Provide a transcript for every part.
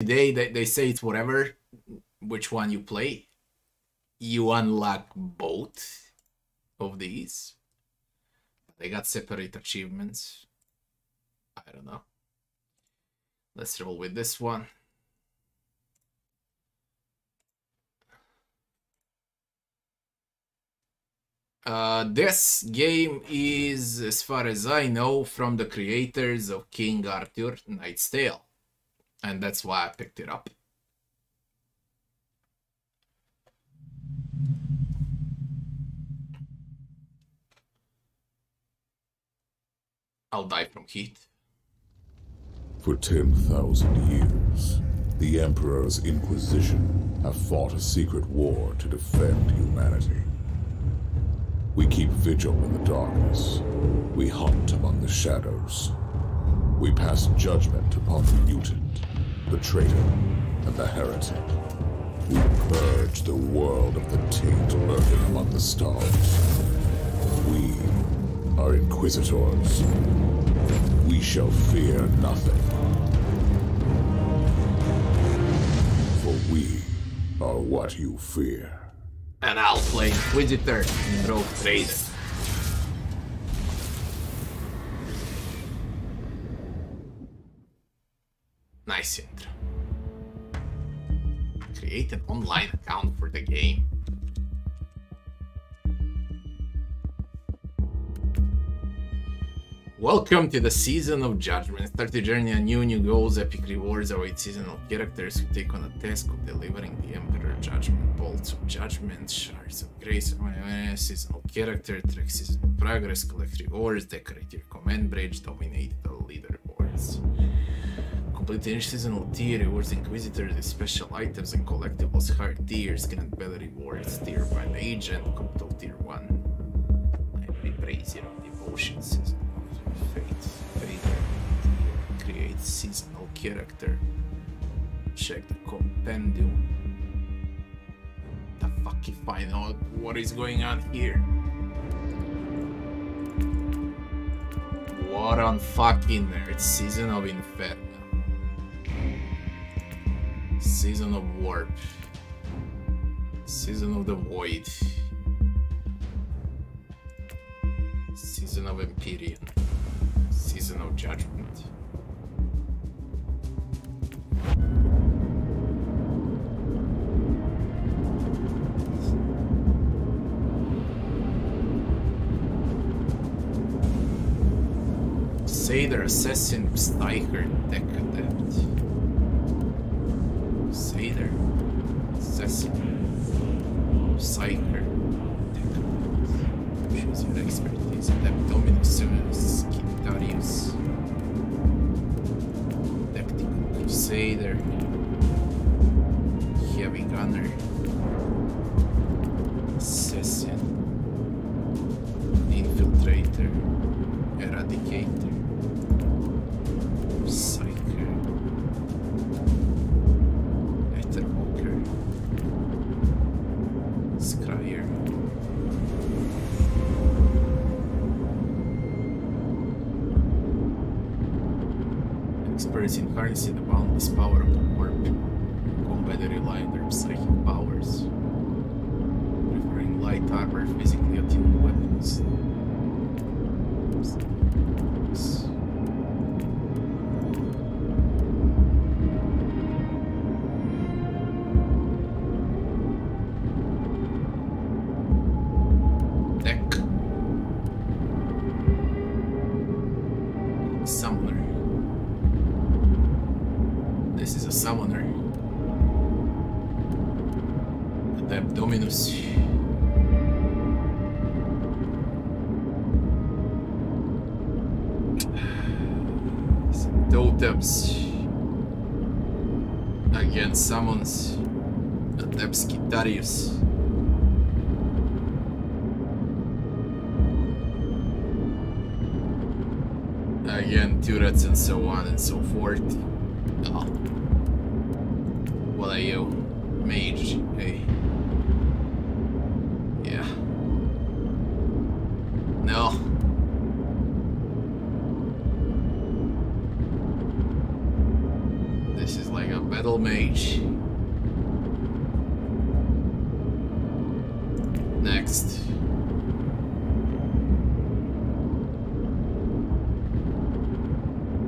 Today they say it's whatever, which one you play. You unlock both of these. They got separate achievements. I don't know. Let's roll with this one. This game is, as far as I know, from the creators of King Arthur Knight's Tale. And that's why I picked it up. I'll die from heat. For 10,000 years, the Emperor's Inquisition have fought a secret war to defend humanity. We keep vigil in the darkness. We hunt among the shadows. We pass judgment upon the mutant, the traitor, and the heretic. We purge the world of the taint lurking among the stars. We are Inquisitors. We shall fear nothing. For we are what you fear. And I'll play Inquisitor in Rogue Trader. Nice intro. Create an online account for the game. Welcome to the Season of Judgment. Start the journey on new goals, epic rewards await seasonal characters who take on a task of delivering the Emperor Judgment, bolts of judgment, shards of grace, seasonal character, track seasonal progress, collect rewards, decorate your command bridge, dominate the leaderboards. Complete each seasonal tier, rewards Inquisitors with special items and collectibles, hard tiers, grant better rewards, tier 1 agent, capital tier 1. Every brazier of devotion, season. Fate, create seasonal character. Check the compendium. The fuck if I know what is going on here. What on fucking earth? Season of Inferno. Season of Warp. Season of the Void. Season of Empyrean. Season of Judgment. Seder Assassin Steicher Decadent. Seder Assassin Steicher Decadent. Choose your expertise. Adept Dominus Severus Darius, Tactical Crusader, Heavy Gunner, Assassin, Infiltrator, Eradicator, Psyker, Etherwalker, Scryer. Experts in harnessing the boundless power of the warp. Combat rely on their psychic powers. Preferring light armor, physically attuned weapons. Deck. Summoner. This is a summoner. Adept Dominus. Some totems. Again, summons. Adept Skitarius. Again, turrets and so on and so forth. Oh. What are you? Mage. Hey. Yeah. No. This is like a battle Evil Mage. Next.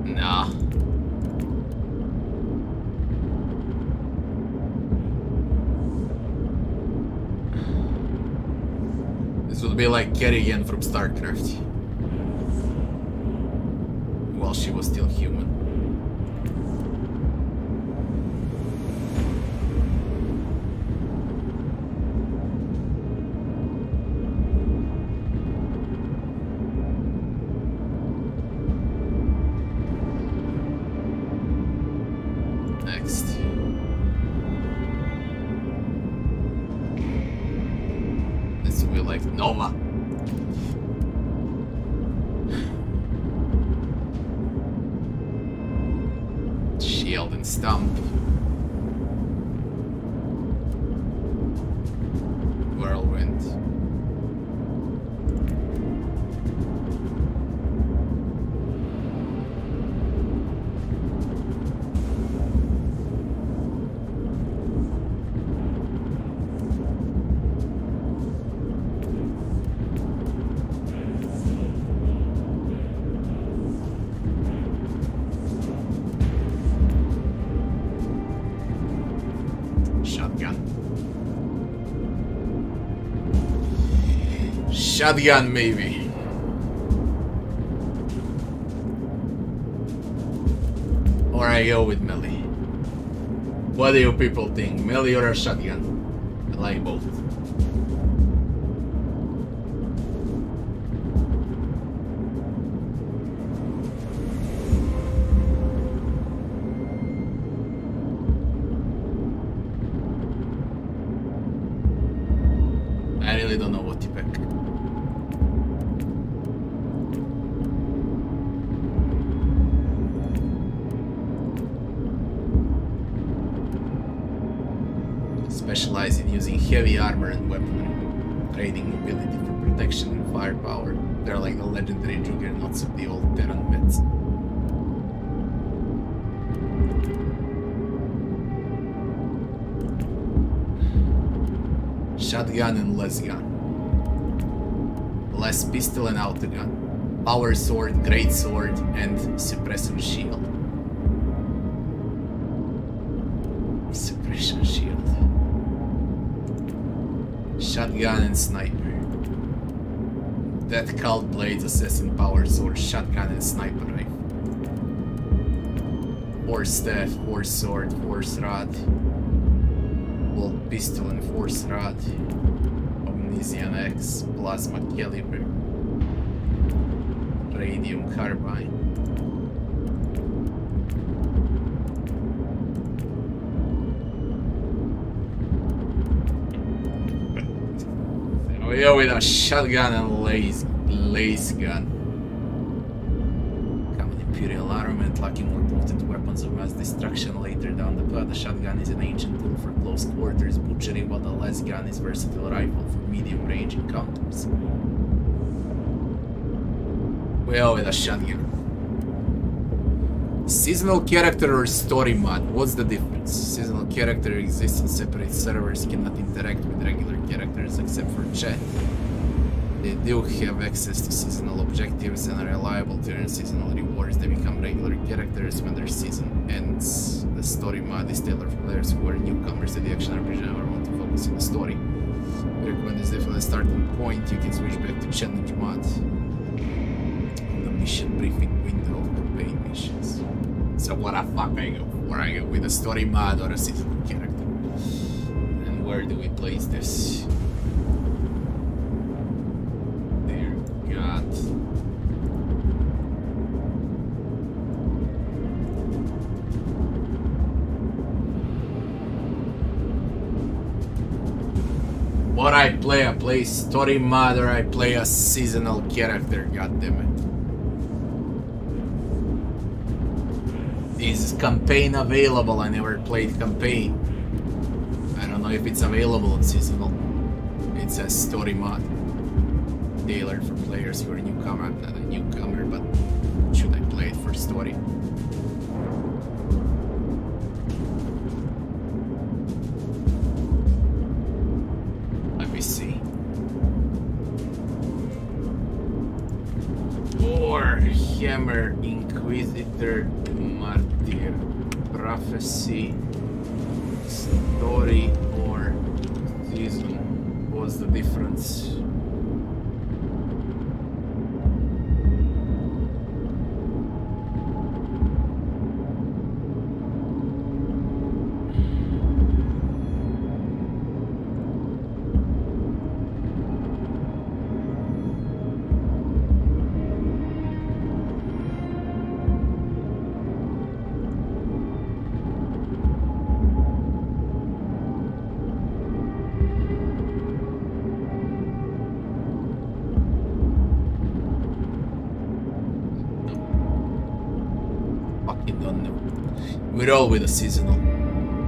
Nah. This would be like Kerrigan from StarCraft. While she was still human. Next. This will be like Nova. Shield and Stump. Whirlwind. Shotgun, maybe. Or I go with melee. What do you people think? Melee or a shotgun? I like both. I really don't know what to pick. Specialize in using heavy armor and weaponry, trading mobility for protection and firepower. They're like the legendary juggernauts of the old Terran myths. Shotgun and less gun. Less pistol and autogun. Power sword, great sword, and suppression shield. Suppression shield. Shotgun and sniper. Death Cult blades, assassin power sword, shotgun and sniper rifle. Force staff, force sword, force rod. Bolt pistol and force rod. Omnissian X, plasma caliber. Radium carbine. We go with a shotgun and lace gun. Common Imperial armament, lacking more potent weapons of mass destruction later down the path. The shotgun is an ancient tool for close quarters butchery, while the lace gun is a versatile rifle for medium range encounters. We go with a shotgun. Seasonal character or story mod? What's the difference? Seasonal character exists on separate servers, cannot interact with regular characters except for chat. They do have access to seasonal objectives and are reliable to earn seasonal rewards. They become regular characters when their season ends. The story mod is tailored for players who are newcomers to the action RPG or want to focus on the story. We recommend this definitely a starting point. You can switch back to challenge mod on the mission briefing window of campaign missions. So what the fuck I go for? I go with a story mod or a seasonal character? And where do we place this? There, God. What I play story mod or I play a seasonal character, goddammit. Is campaign available? I never played campaign. I don't know if it's available on seasonal. It says story mod. Tailored for players who are newcomer. I'm not a newcomer, but should I play it for story? Hammer, Inquisitor, Martyr, Prophecy, Story, or Season. What's the difference? We're all with a seasonal.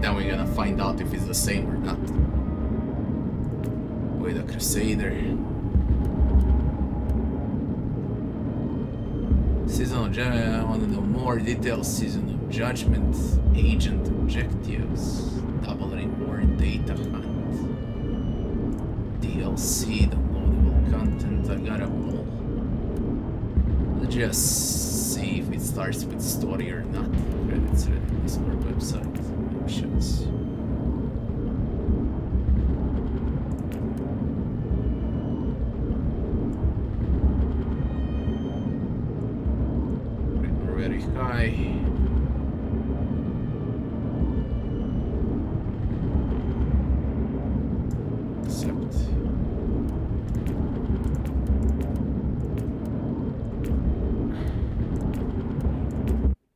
Then we're gonna find out if it's the same or not. With a Crusader. Seasonal Judgment, I want to know more details. Seasonal Judgment, Agent Objectives, Double Reward Data Hunt, DLC, downloadable content, I got them all. Let's just see if it starts with story or not. Credits, Reddit, Discord, website, options. Very high. Accept.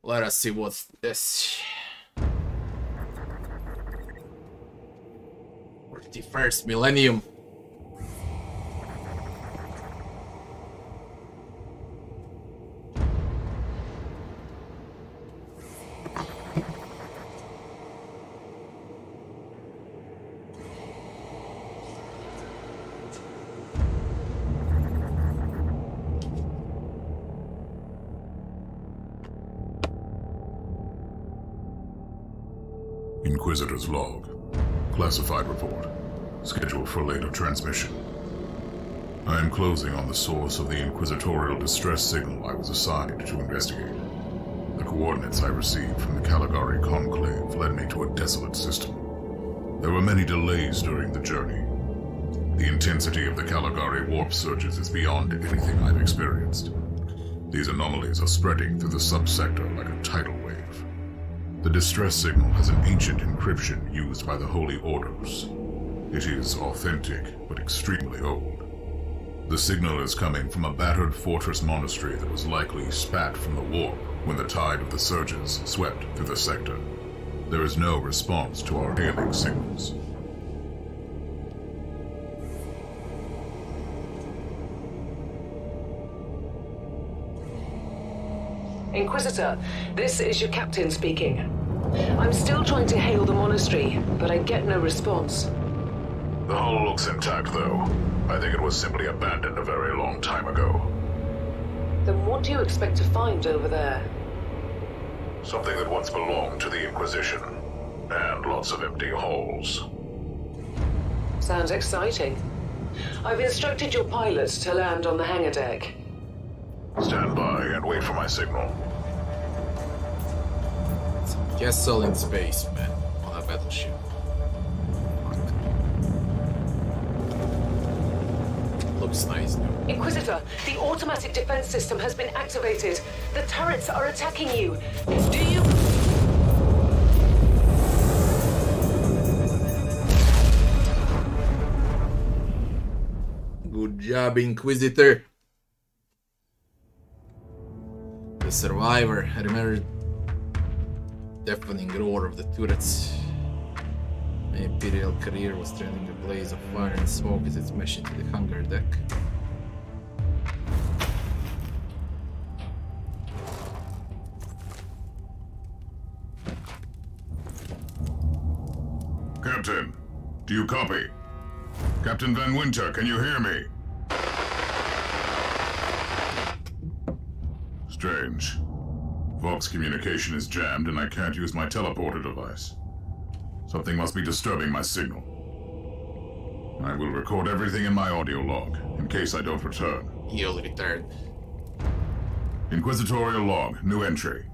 Let us see what's this. 41st millennium. Inquisitor's log. Classified report. Scheduled for later transmission. I am closing on the source of the inquisitorial distress signal I was assigned to investigate. The coordinates I received from the Caligari Conclave led me to a desolate system. There were many delays during the journey. The intensity of the Caligari warp surges is beyond anything I've experienced. These anomalies are spreading through the subsector like a tidal wave. The distress signal has an ancient encryption used by the Holy Orders. It is authentic, but extremely old. The signal is coming from a battered fortress monastery that was likely spat from the warp when the tide of the surges swept through the sector. There is no response to our hailing signals. Inquisitor, this is your captain speaking. I'm still trying to hail the monastery, but I get no response. The hull looks intact, though. I think it was simply abandoned a very long time ago. Then what do you expect to find over there? Something that once belonged to the Inquisition, and lots of empty halls. Sounds exciting. I've instructed your pilots to land on the hangar deck. Stand by and wait for my signal. Some castle in space, man, on a battleship. Looks nice, though. Inquisitor, the automatic defense system has been activated. The turrets are attacking you. Do you... Good job, Inquisitor. The survivor. I remember deafening roar of the turrets. My Imperial career was trailing a blaze of fire and smoke as it smashed into the hangar deck. Captain, do you copy? Captain Van Winter, can you hear me? Strange. Vox communication is jammed and I can't use my teleporter device. Something must be disturbing my signal. I will record everything in my audio log, in case I don't return. You'll return. Inquisitorial log, new entry.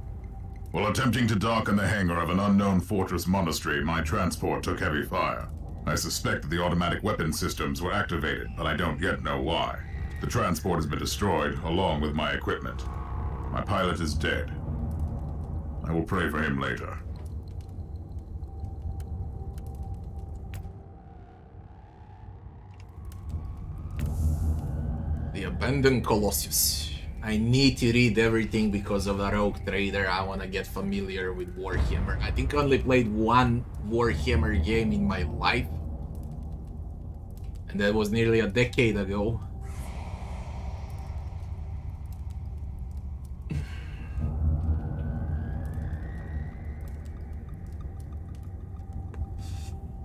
While attempting to dock in the hangar of an unknown fortress monastery, my transport took heavy fire. I suspect that the automatic weapon systems were activated, but I don't yet know why. The transport has been destroyed, along with my equipment. My pilot is dead. I will pray for him later. The Abandoned Colossus. I need to read everything because of the Rogue Trader. I want to get familiar with Warhammer. I think I only played one Warhammer game in my life. And that was nearly a decade ago.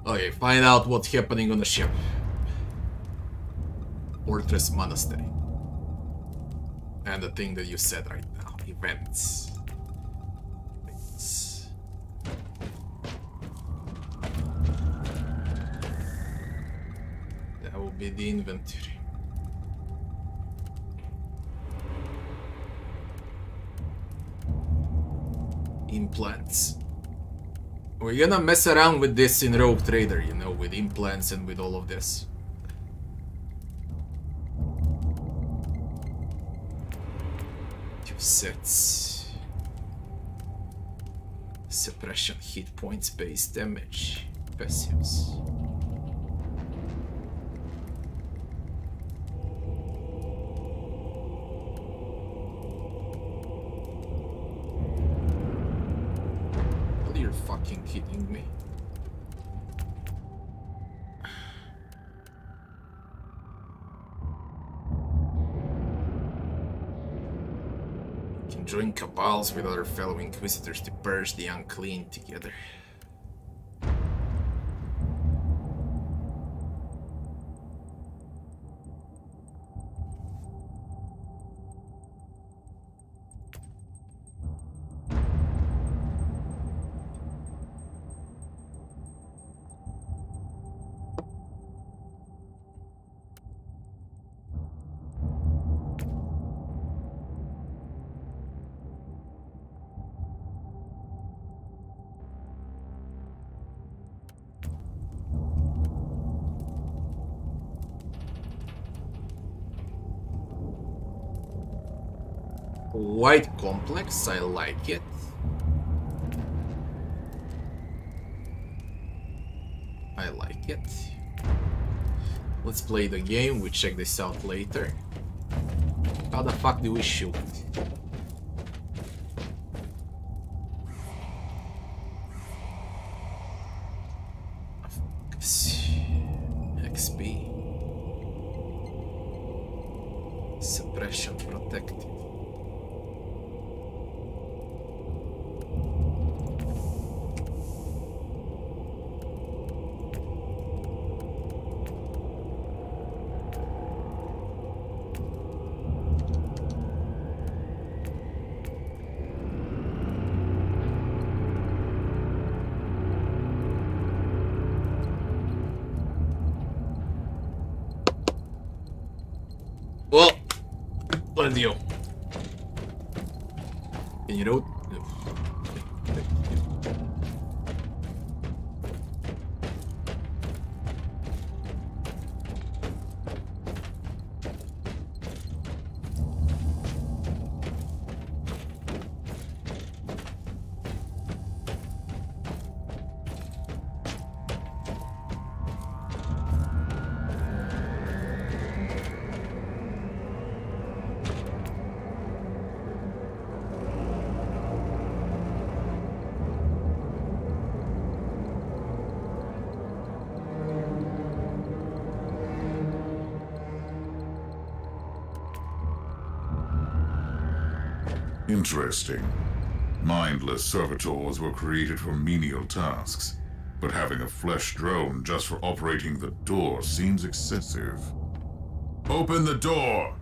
Okay, find out what's happening on the ship. Fortress Monastery. And the thing that you said right now. Events. That will be the inventory. Implants. We're gonna mess around with this in Rogue Trader, you know, with implants and with all of this. Sets. Suppression, hit points, base damage, passives. Well, you're fucking kidding me. Join cabals with other fellow Inquisitors to purge the unclean together. Quite complex, I like it. I like it. Let's play the game, we check this out later. How the fuck do we shoot? XP. Suppression protected. Well, let's go. Can you do it? Interesting. Mindless servitors were created for menial tasks, but having a flesh drone just for operating the door seems excessive. Open the door!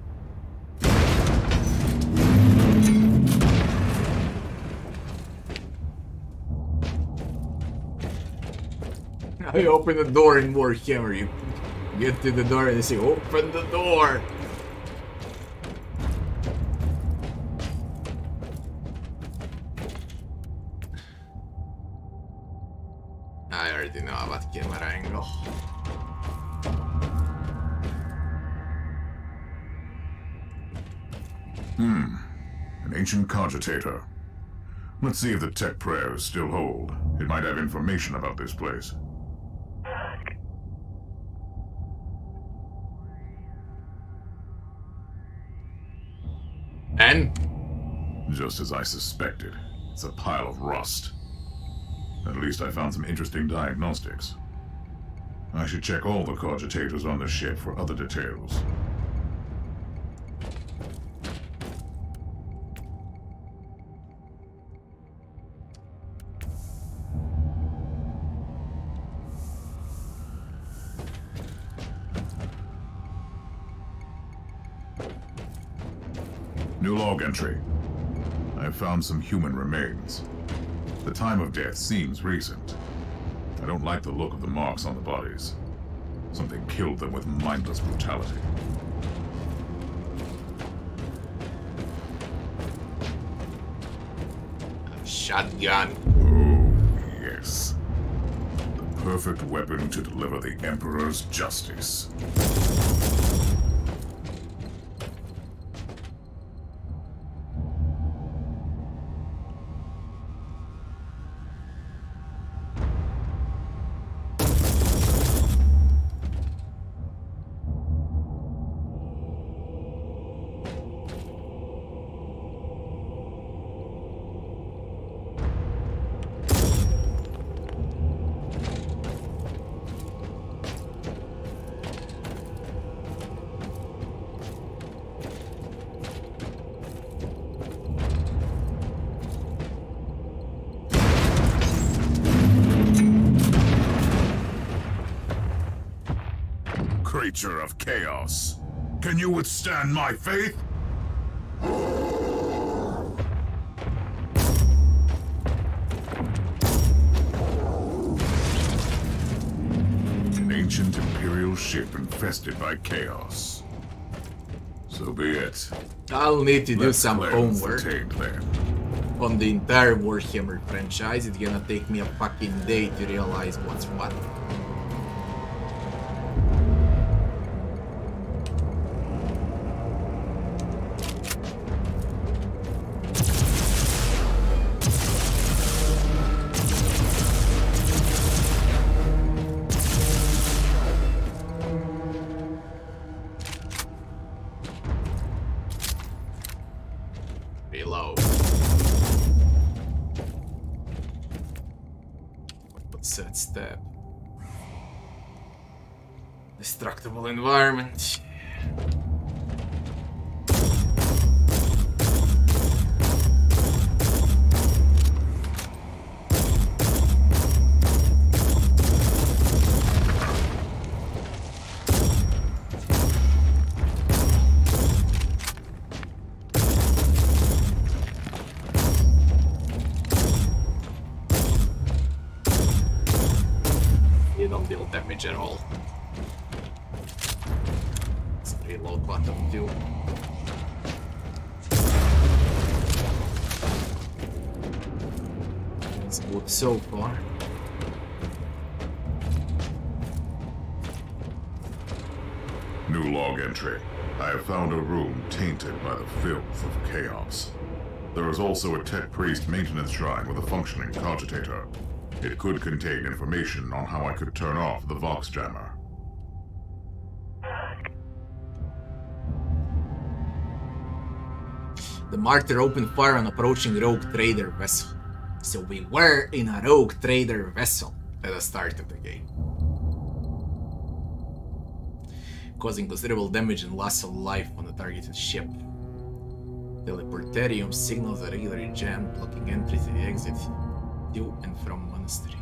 Now you open the door in Warhammer, you get to the door and you say, open the door! I already know about camera angle. An ancient cogitator. Let's see if the tech prayers still hold. It might have information about this place. And? Just as I suspected. It's a pile of rust. At least I found some interesting diagnostics. I should check all the cogitators on the ship for other details. New log entry. I found some human remains. The time of death seems recent. I don't like the look of the marks on the bodies. Something killed them with mindless brutality. Shotgun. Oh, yes. The perfect weapon to deliver the Emperor's justice. Creature of chaos, can you withstand my faith? An ancient Imperial ship infested by chaos. So be it. I'll need to do some cleanse the homework taint then. on the entire Warhammer franchise. It's gonna take me a fucking day to realize what's what. Reload. What's that step? Destructible environment. You don't deal damage at all. It's a reload button too. It's good so far. New log entry. I have found a room tainted by the filth of chaos. There is also a tech priest maintenance shrine with a functioning cogitator. It could contain information on how I could turn off the Vox jammer. The Martyr opened fire on approaching rogue trader vessel. So we were in a rogue trader vessel at the start of the game, causing considerable damage and loss of life on the targeted ship. Teleporterium signals are regularly jammed, blocking entry to the exit to and from monastery.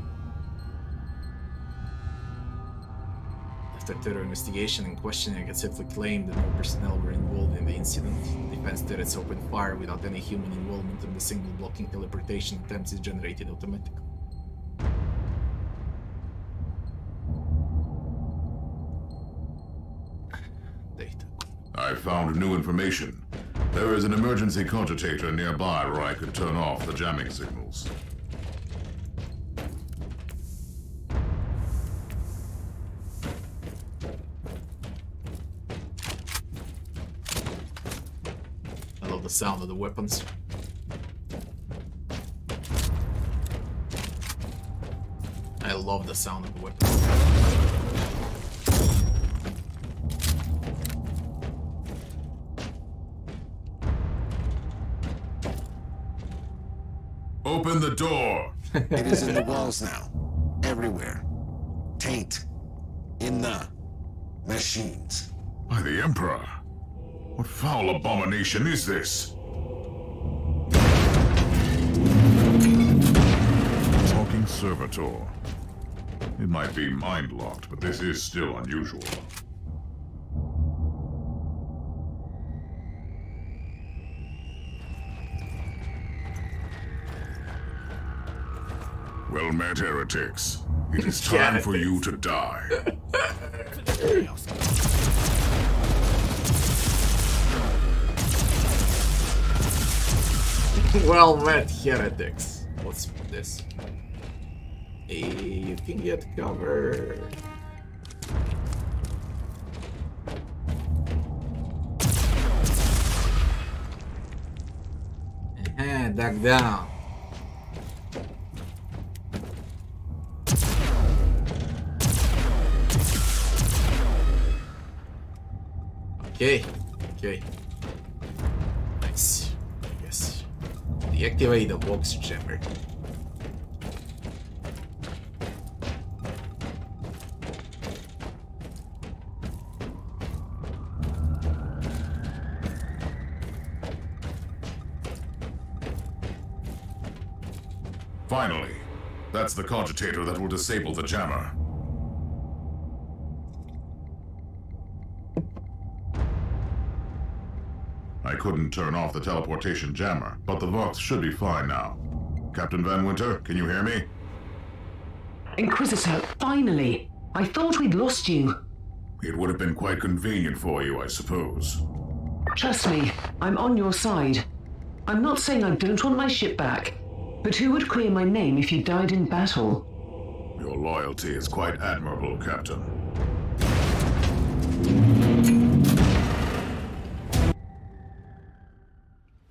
After thorough investigation and questioning, it safely claimed that no personnel were involved in the incident. Defense turrets opened fire without any human involvement, and the signal blocking teleportation attempts is generated automatically. Data. I found new information. There is an emergency cogitator nearby where I could turn off the jamming signals. the sound of the weapons. I love the sound of the weapons. Open the door! It is in the walls now. Everywhere. Taint. In the machines. By the Emperor! What foul abomination is this? Talking servitor. It might be mind-locked, but this is still unusual. Well met, heretics. It is time for you to die. Well met, heretics. What's this? Hey, you can get cover. Duck down. Okay, okay. Nice. Yes. Deactivate the box jammer. Finally, that's the cogitator that will disable the jammer. I couldn't turn off the teleportation jammer, but the Vox should be fine now. Captain Van Winter, can you hear me? Inquisitor, finally! I thought we'd lost you. It would have been quite convenient for you, I suppose. Trust me, I'm on your side. I'm not saying I don't want my ship back, but who would clear my name if you died in battle? Your loyalty is quite admirable, Captain.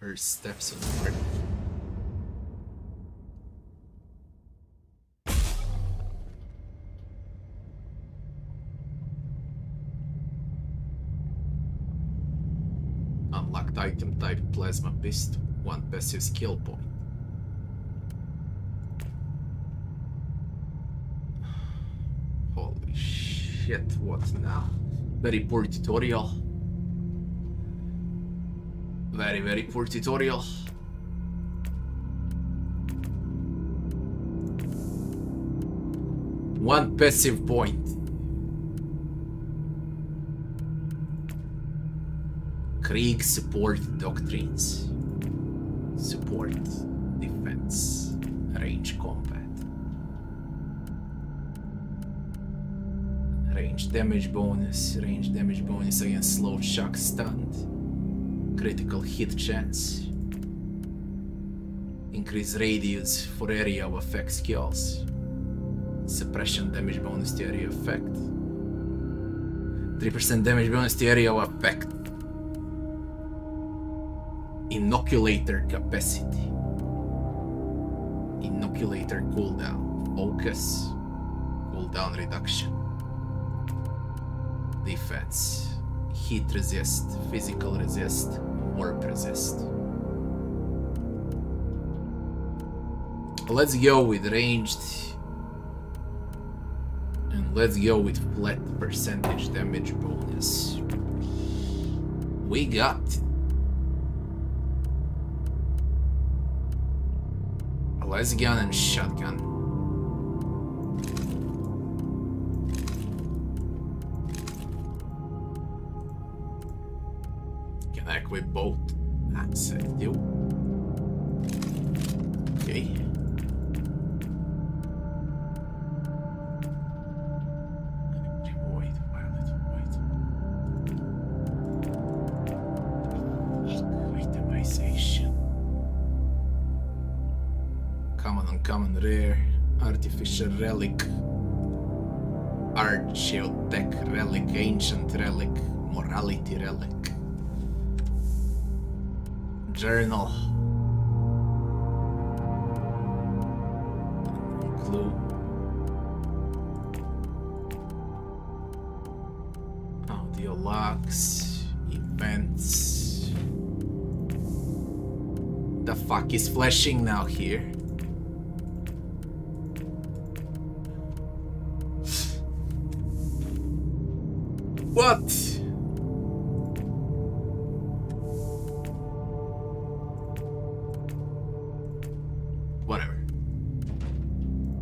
First steps on the bridge. Unlocked item type plasma pistol. 1 passive skill point. Holy shit, what now? Very poor tutorial. Very, very poor tutorial. One passive point. Krieg support doctrines. Support, defense, range combat. Range damage bonus against slow, shock, stunned. Critical hit chance. Increase radius for area of effect skills. Suppression damage bonus to area effect. 3% damage bonus to area of effect. Inoculator capacity. Inoculator cooldown. Focus. Cooldown reduction. Defense. Heat resist. Physical resist. Warp resist. Let's go with ranged. And let's go with flat percentage damage bonus. We got las gun and shotgun. Can I equip both? That's it, you. Okay. Common rare, artificial relic, archeotech relic, ancient relic, morality relic, Journal. Clue. Audio logs. Events. The fuck is flashing now here? What? Whatever.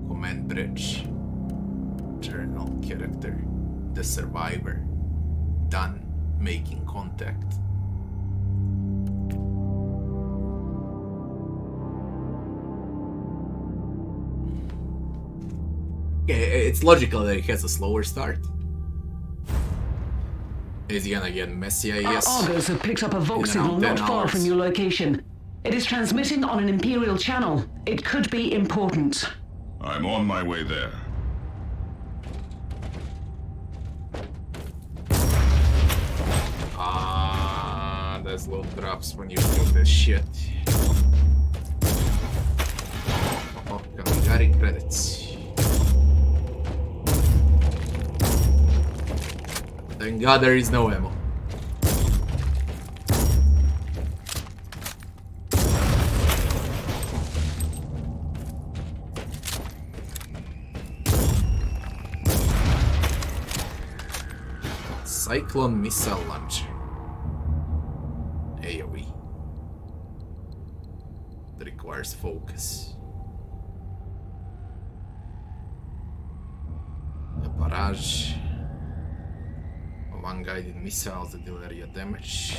Command bridge. Journal character. The survivor. Done. Making contact. It's logical that it has a slower start. It's gonna get messy, I guess. Our Argos have picked up a Vox signal not far from your location. It is transmitting on an Imperial channel. It could be important. I'm on my way there. There's low drops when you do this shit. Oh, Kangari credits. Thank God there is no ammo. Cyclone missile launcher. AoE. That requires focus. A barrage. One guided missiles that deal area damage.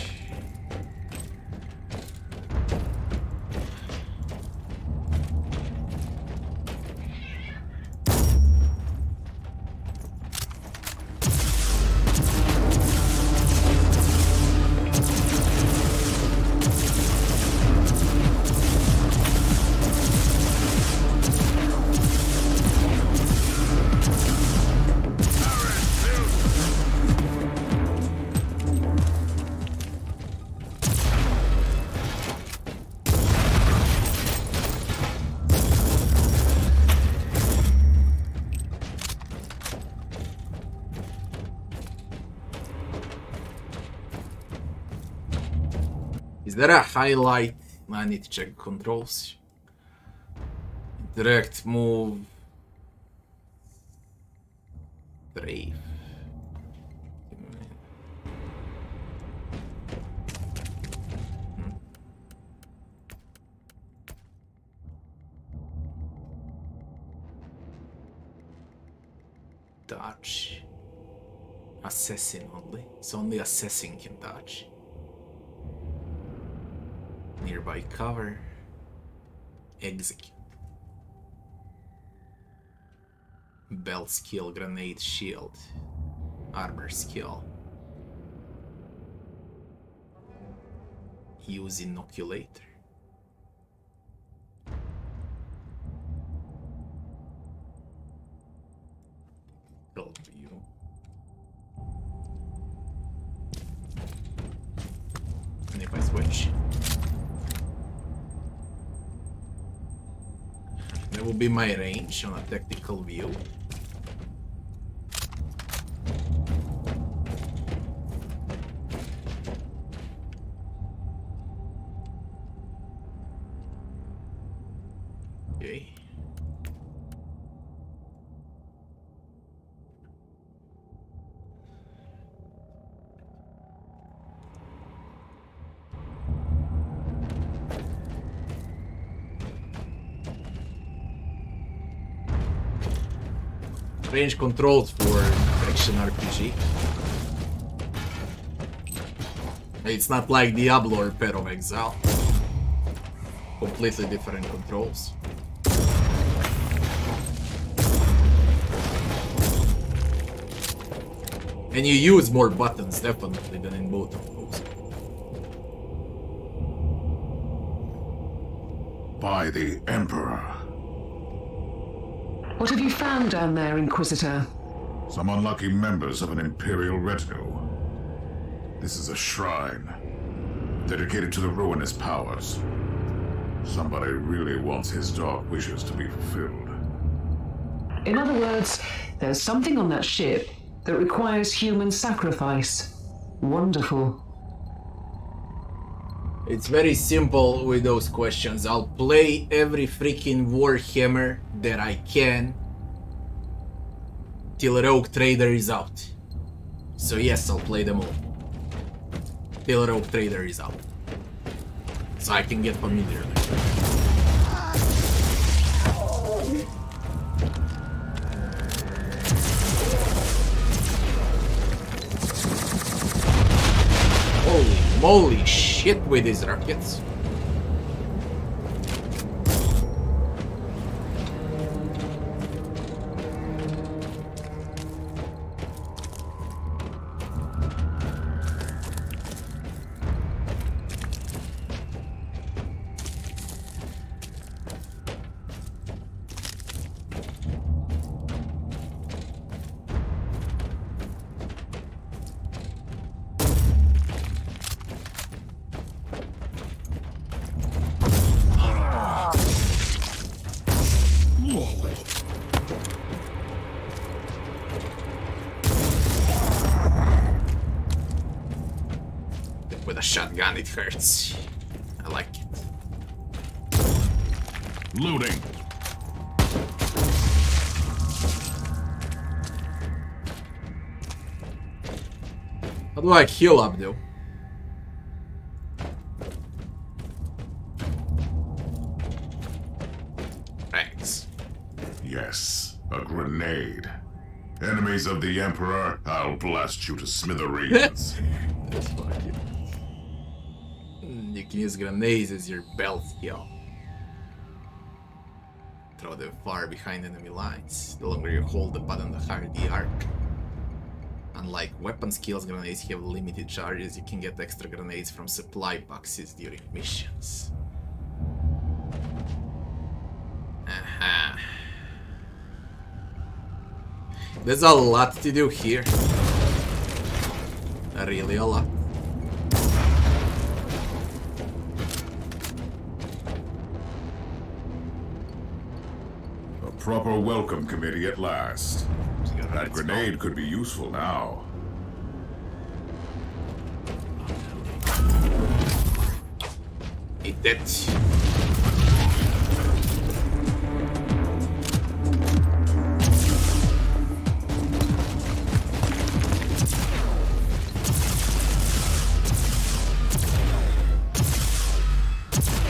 Is there a highlight? I need to check controls. Direct move. Brave. Dodge. Assassin only. It's only assassin can dodge. Nearby cover. Execute. Belt skill, grenade, shield. Armor skill. Use inoculator. Help you. And if I switch, that will be my range on a tactical view. Okay. Range controls for action RPG. It's not like Diablo or Path of Exile. Completely different controls. And you use more buttons definitely than in both of those. By the Emperor. What have you found down there, Inquisitor? Some unlucky members of an Imperial retinue. This is a shrine. dedicated to the ruinous powers. Somebody really wants his dark wishes to be fulfilled. In other words, there's something on that ship that requires human sacrifice. Wonderful. It's very simple with those questions. I'll play every freaking Warhammer that I can till Rogue Trader is out. So yes, I'll play them all. Till Rogue Trader is out. So I can get familiar. Holy moly shit with these rockets. With a shotgun, it hurts. I like it. Looting. How do I heal up, though? Thanks. Yes, a grenade. Enemies of the Emperor, I'll blast you to smithereens. That's fucking... You can use grenades as your belt skill. Throw them far behind enemy lines. The longer you hold the button, the higher the arc. Unlike weapon skills, grenades have limited charges. You can get extra grenades from supply boxes during missions. Aha. There's a lot to do here. Really a lot. A proper welcome committee at last. That grenade could be useful now. Eat that.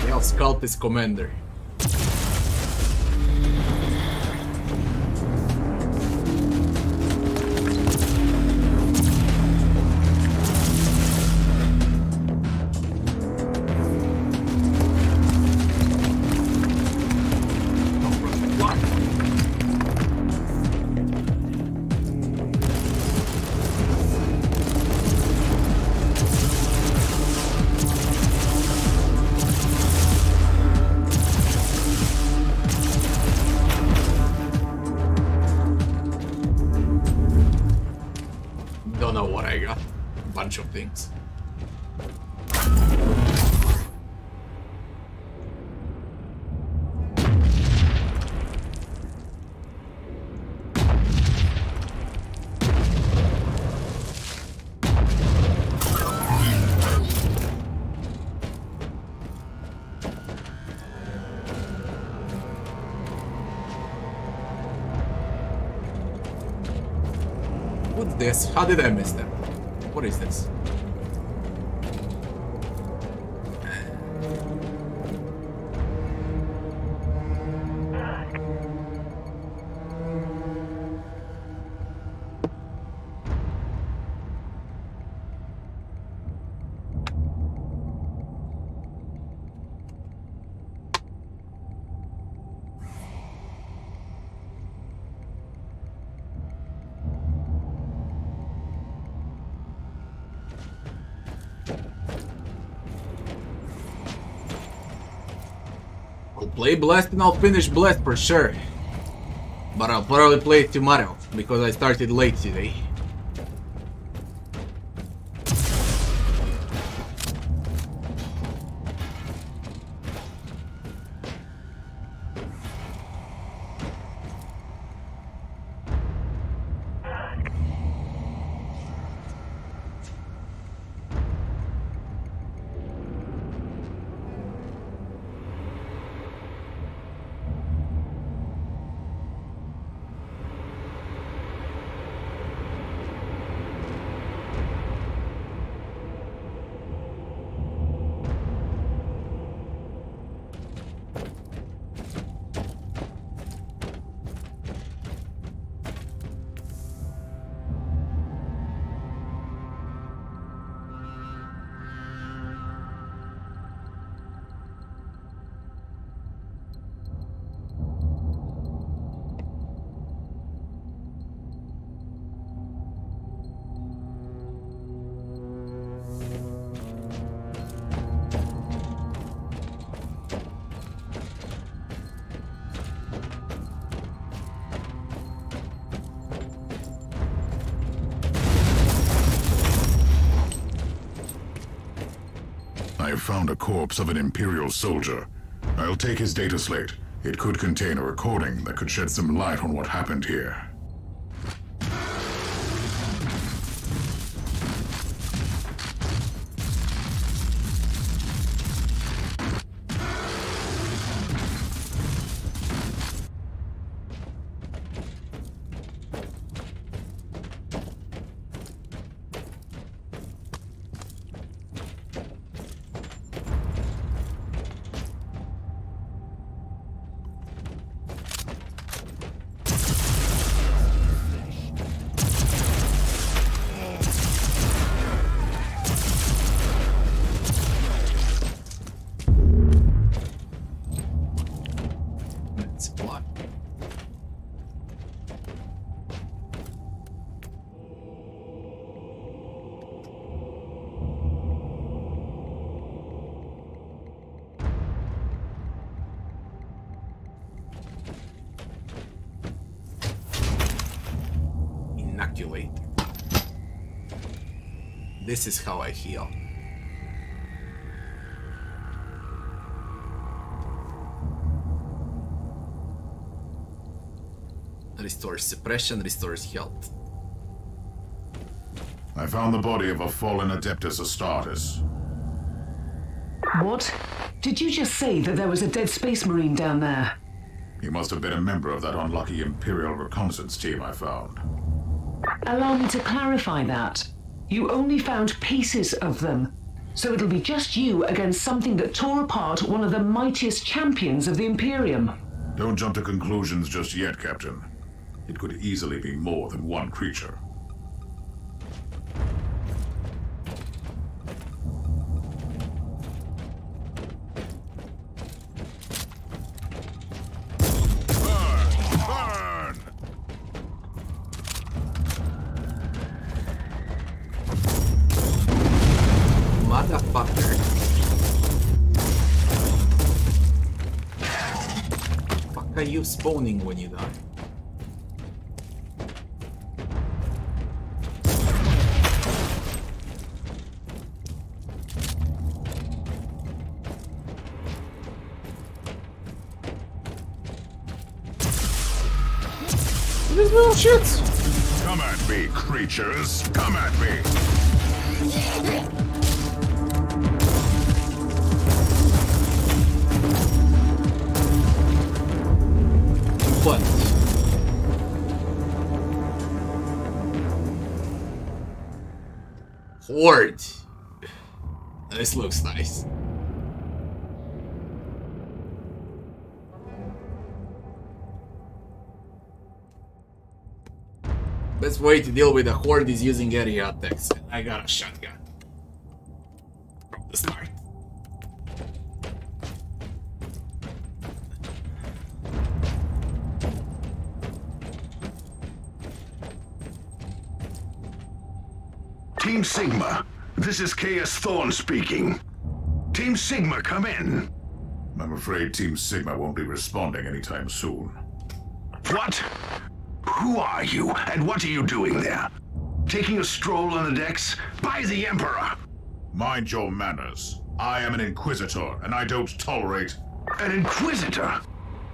I'll sculpt this commander. Don't know what I got. A bunch of things. What's this? How did I miss that? What is this? I'll play Blast and I'll finish Blast for sure. But I'll probably play it tomorrow, because I started late today. found a corpse of an Imperial soldier. I'll take his data slate. It could contain a recording that could shed some light on what happened here. Inoculate. This is how I heal. Restores suppression, restores health. I found the body of a fallen Adeptus Astartes. What? Did you just say that there was a dead space marine down there? He must have been a member of that unlucky Imperial reconnaissance team I found. Allow me to clarify that. You only found pieces of them. So it'll be just you against something that tore apart one of the mightiest champions of the Imperium. Don't jump to conclusions just yet, Captain. It could easily be more than one creature. Motherfucker. Fuck are you spawning when you die? These little shits! Come at me, creatures! Come at me! What? Horde. This looks nice. Best way to deal with a horde is using area attacks. I got a shotgun. From the start. Team Sigma, this is Caius Thorne speaking. Team Sigma, come in. I'm afraid Team Sigma won't be responding anytime soon. What? Who are you, and what are you doing there? Taking a stroll on the decks? By the Emperor! Mind your manners. I am an Inquisitor, and I don't tolerate... An Inquisitor?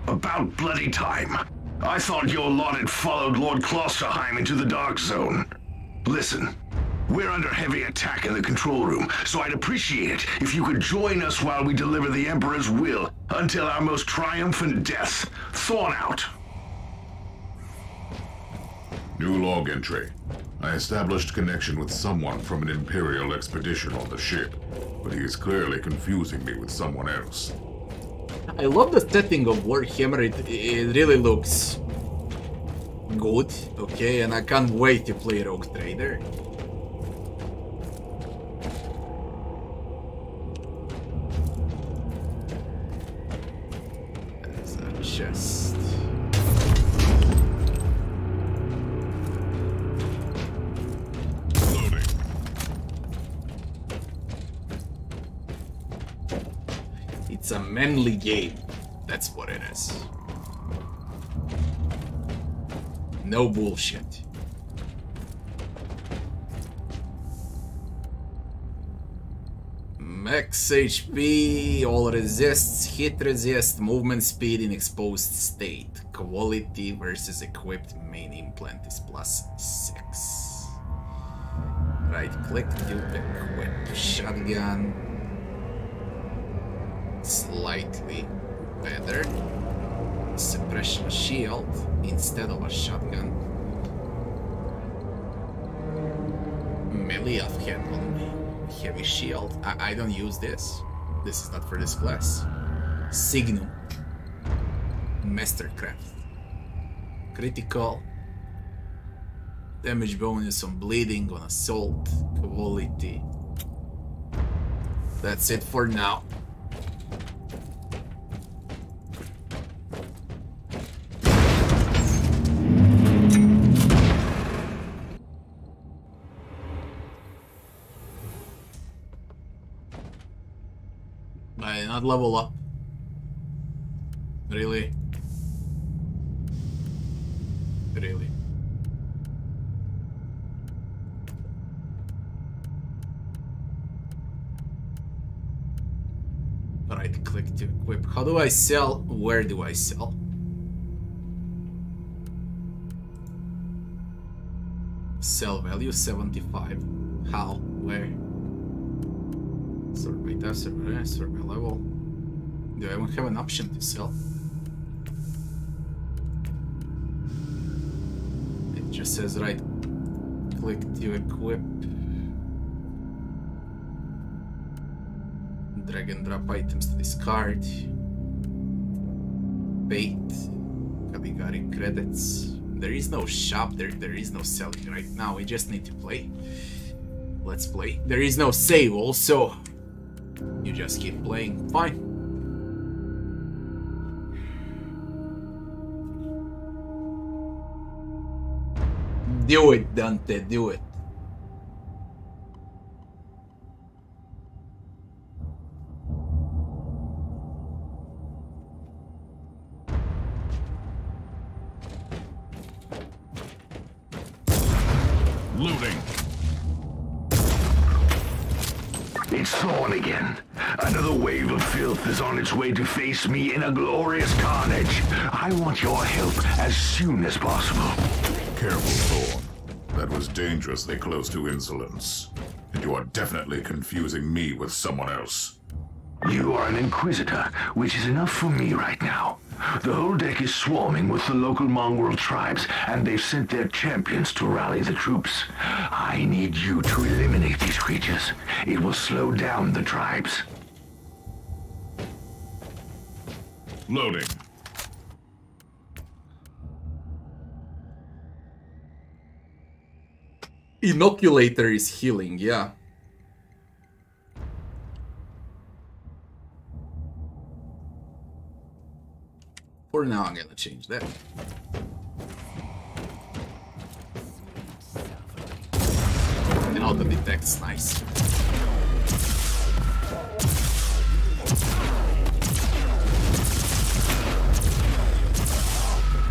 About bloody time. I thought your lot had followed Lord Klosterheim into the Dark Zone. Listen, we're under heavy attack in the control room, so I'd appreciate it if you could join us while we deliver the Emperor's will until our most triumphant death. Thorne out. New log entry. I established connection with someone from an Imperial expedition on the ship, but he is clearly confusing me with someone else. I love the setting of Warhammer, it really looks good, okay, and I can't wait to play Rogue Trader. There's a chest. Loading. It's a manly game, that's what it is. No bullshit. Max HP, all resists, hit resist, movement speed in exposed state. Quality versus equipped main implant is +6. Right click to equip. Shotgun. Slightly better. Suppression shield instead of a shotgun. Melee of hand only. Heavy shield. I don't use this. This is not for this class. Signum. Mastercraft. Critical. Damage bonus on bleeding, on assault. Quality. That's it for now. I did not level up. Really? Really? Right click to equip. How do I sell? Where do I sell? Sell value 75. How? Where? Sort by type, sort by level. Do I even have an option to sell? It just says right click to equip. Drag and drop items to discard. Bait. Caligari credits. There is no shop, there is no selling right now. We just need to play. Let's play. There is no save also. You just keep playing. Fine. Do it, Dante, do it. Looting. It's Thorn again. Another wave of filth is on its way to face me in a glorious carnage. I want your help as soon as possible. Careful, Thorn. That was dangerously close to insolence. And you are definitely confusing me with someone else. You are an Inquisitor, which is enough for me right now. The whole deck is swarming with the local mongrel tribes, and they've sent their champions to rally the troops. I need you to eliminate these creatures. It will slow down the tribes. Loading. Inoculator is healing, yeah. For now, I'm gonna change that. And auto detect's nice.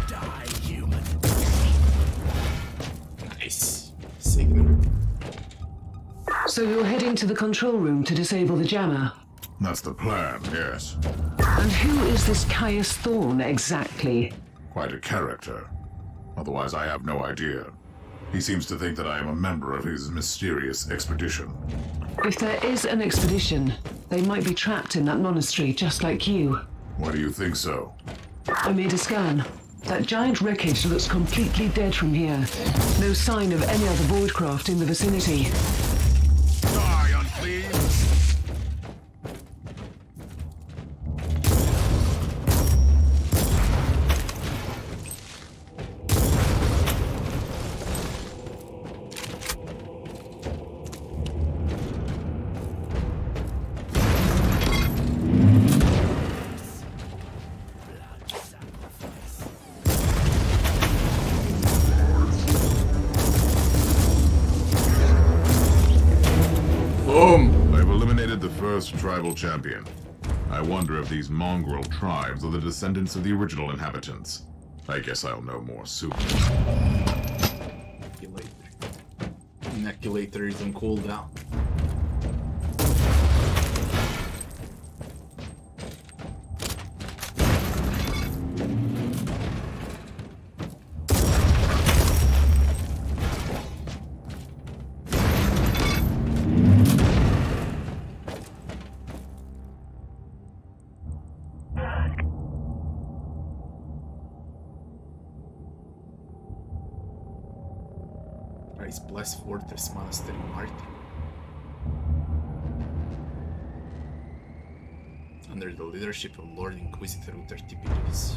Die, human. Nice. Signal. So you're heading to the control room to disable the jammer? That's the plan, yes. And who is this Caius Thorn exactly? Quite a character. Otherwise, I have no idea. He seems to think that I am a member of his mysterious expedition. If there is an expedition, they might be trapped in that monastery just like you. Why do you think so? I made a scan. That giant wreckage looks completely dead from here. No sign of any other Voidcraft in the vicinity. Die, unclean! Tribal champion. I wonder if these mongrel tribes are the descendants of the original inhabitants. I guess I'll know more soon. Inoculator is on cooldown. Sanctuary's Blessed Fortress Monastery Martyr. Under the leadership of Lord Inquisitor Uther Tiberius.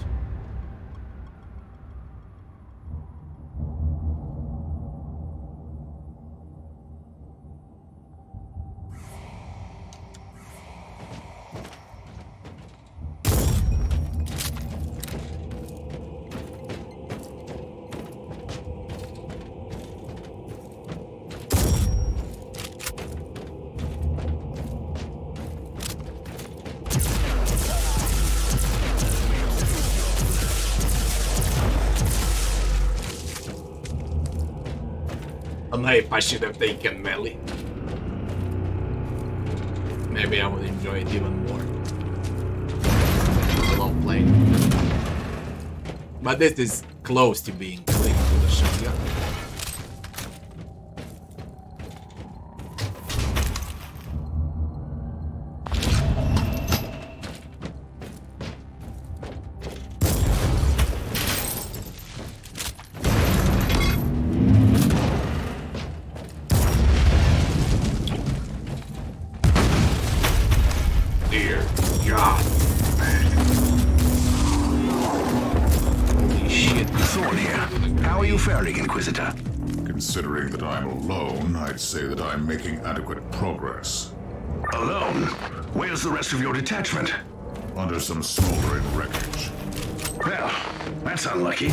I should have taken melee. Maybe I would enjoy it even more. I love playing. But this is close to being clicked with a shotgun. Considering that I'm alone, I'd say that I'm making adequate progress. Alone? Where's the rest of your detachment? Under some smoldering wreckage. Well, that's unlucky.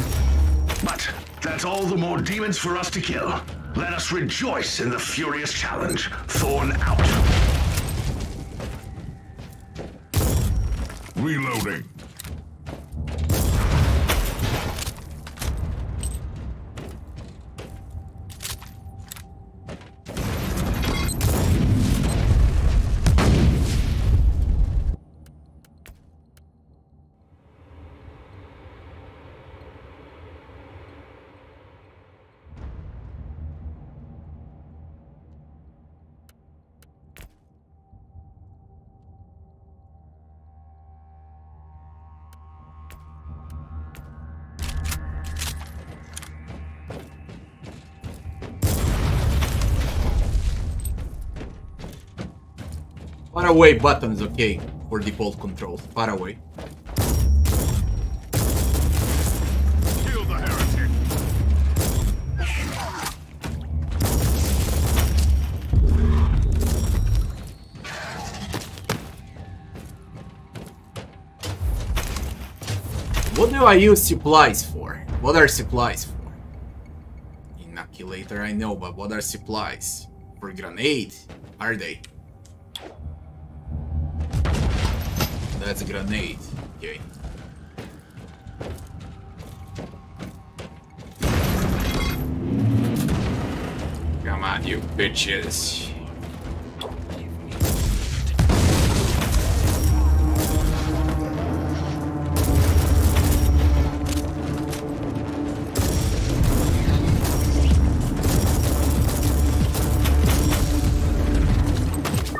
But that's all the more demons for us to kill. Let us rejoice in the furious challenge. Thorn out. Reloading. Far away button is okay for default controls. Far away. Kill the heretic. What do I use supplies for? What are supplies for? Inoculator I know, but what are supplies? For grenade? Are they? That's a grenade. Okay. Come on, you bitches.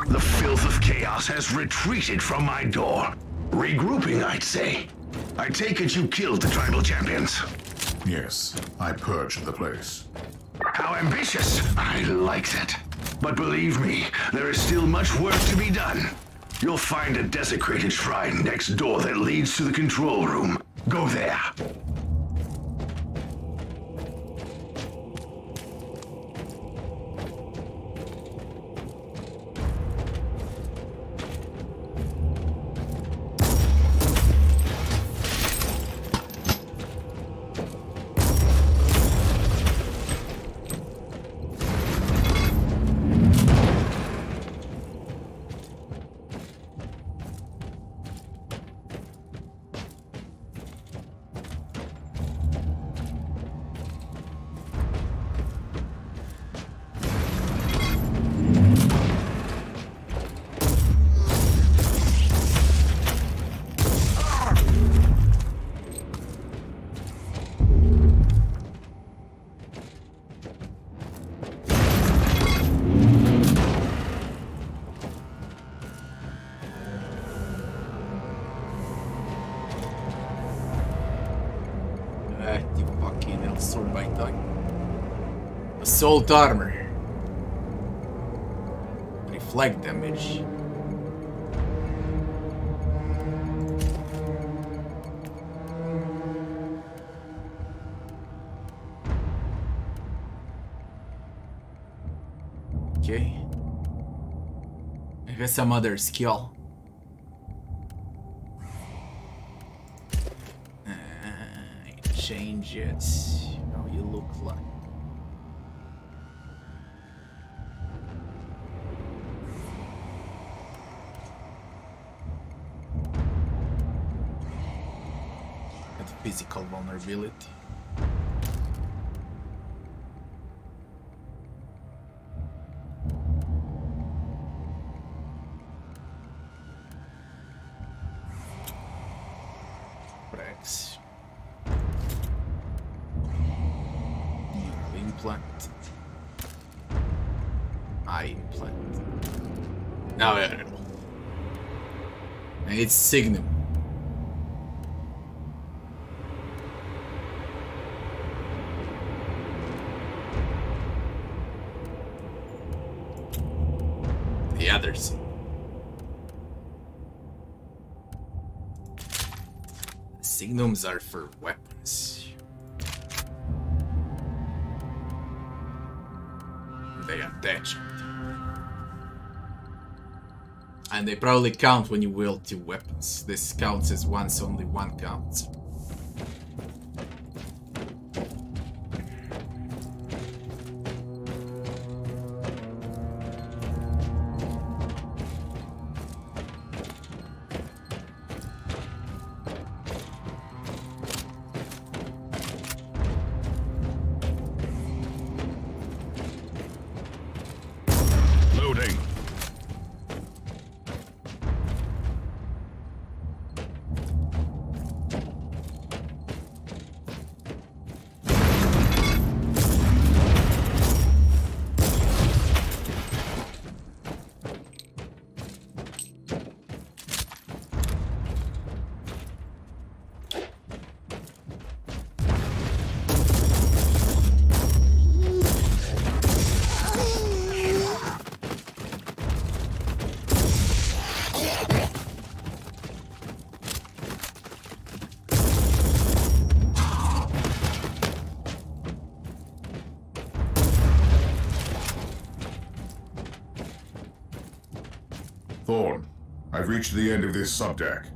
The filth of chaos has retreated from my door. Regrouping, I'd say. I take it you killed the tribal champions. Yes, I purged the place. How ambitious! I like that. But believe me, there is still much work to be done. You'll find a desecrated shrine next door that leads to the control room. Go there. Assault armor. Reflect damage. Okay. I have some other skill. Change it. How you look like. At physical vulnerability. Prex. Neural implant. Eye implant. Now I don't know. And it's Signum. The others. Signums are for weapons. They attach. And they probably count when you wield two weapons. This counts as once, only one counts. Loading. Thorn, I've reached the end of this subdeck.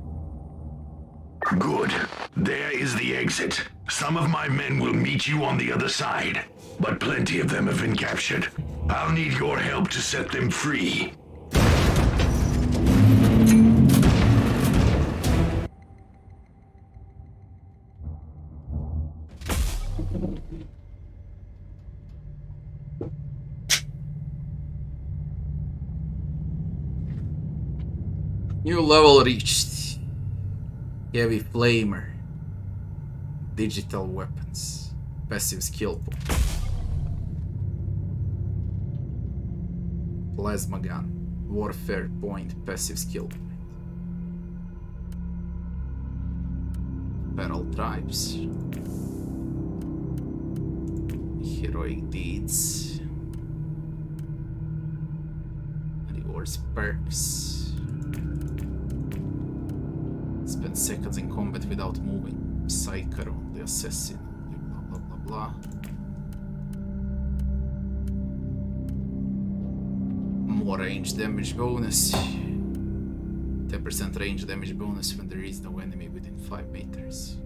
Good. There is the exit. Some of my men will meet you on the other side, but plenty of them have been captured. I'll need your help to set them free. New level reached. Heavy flamer. Digital weapons. Passive skill point. Plasma gun. Warfare point. Passive skill point. Feral tribes. Heroic deeds. Rewards perks. Spend seconds in combat without moving. Psycho, the assassin. Blah blah blah blah. More range damage bonus. 10% range damage bonus when there is no enemy within 5 meters.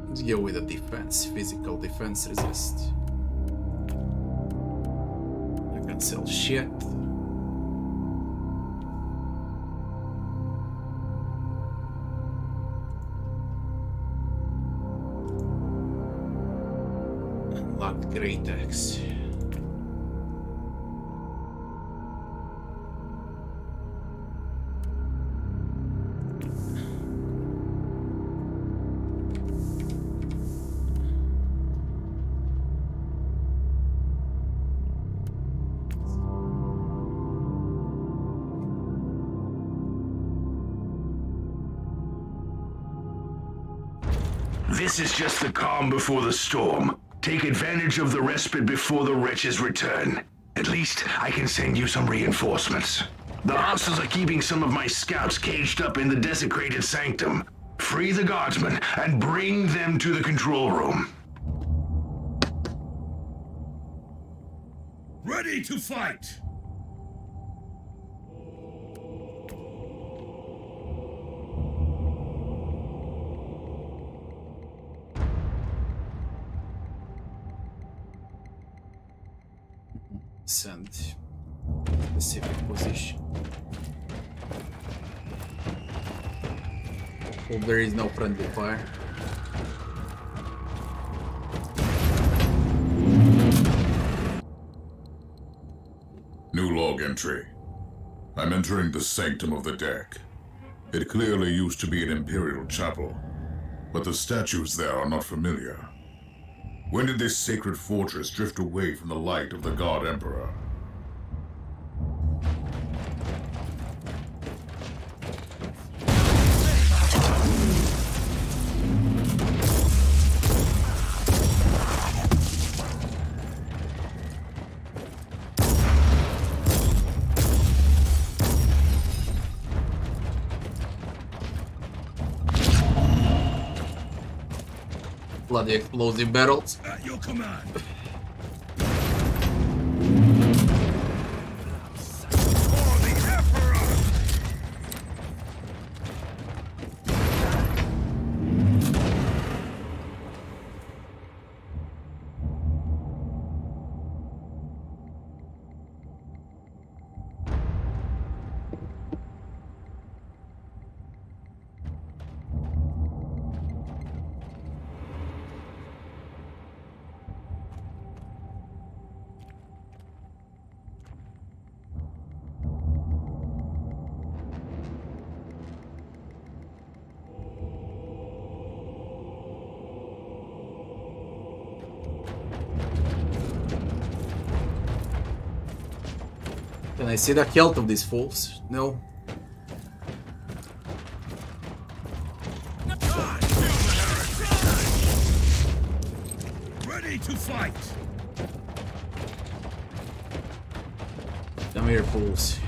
Let's go with a defense. Physical defense resist. Sell shit. Unlocked Great Axe. This is just the calm before the storm. Take advantage of the respite before the wretches return. At least I can send you some reinforcements. The hostiles are keeping some of my scouts caged up in the desecrated sanctum. Free the guardsmen and bring them to the control room. Ready to fight! Send specific position. Hope there is no friendly fire. New log entry. I'm entering the sanctum of the deck. It clearly used to be an imperial chapel, but the statues there are not familiar. When did this sacred fortress drift away from the light of the God Emperor? Bloody explosive barrels. At your command. Can I see the health of these fools? No. Ready to fight. Come here, fools.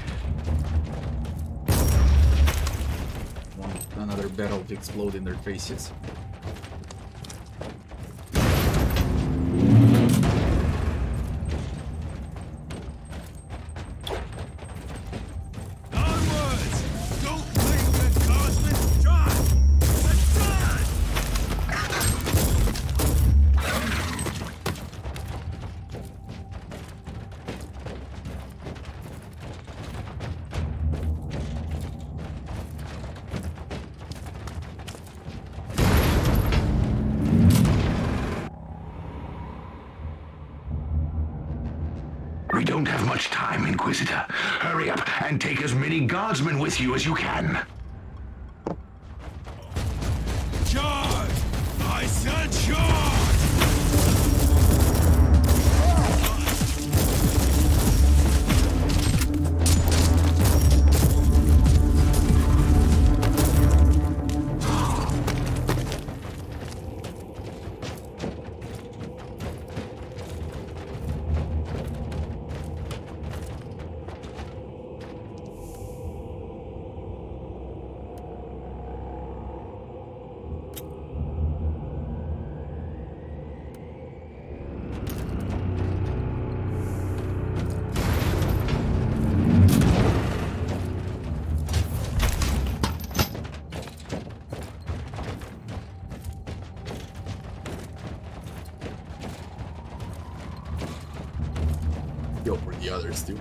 Another barrel to explode in their faces. We don't have much time, Inquisitor. Hurry up and take as many guardsmen with you as you can. Charge! I said charge! Go for the others too.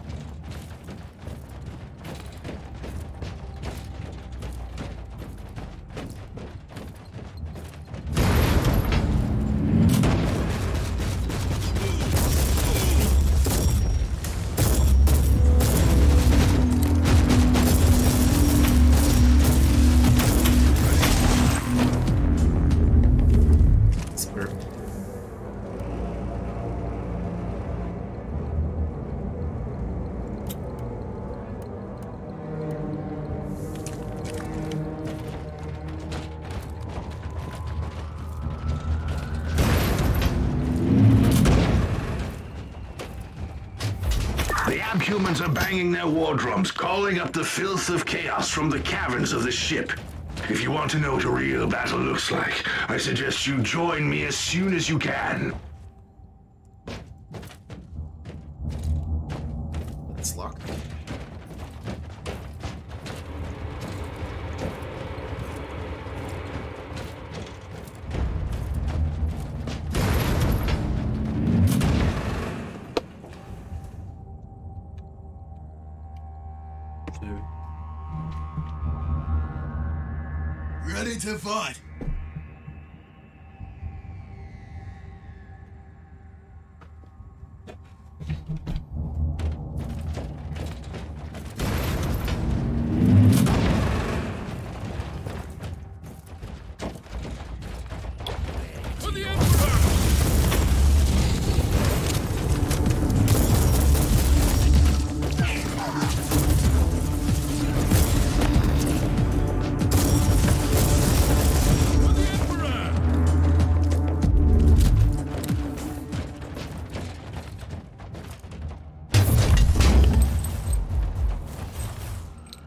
humans are banging their war drums, calling up the filth of chaos from the caverns of the ship. If you want to know what a real battle looks like, I suggest you join me as soon as you can. It's locked. Ready to fight.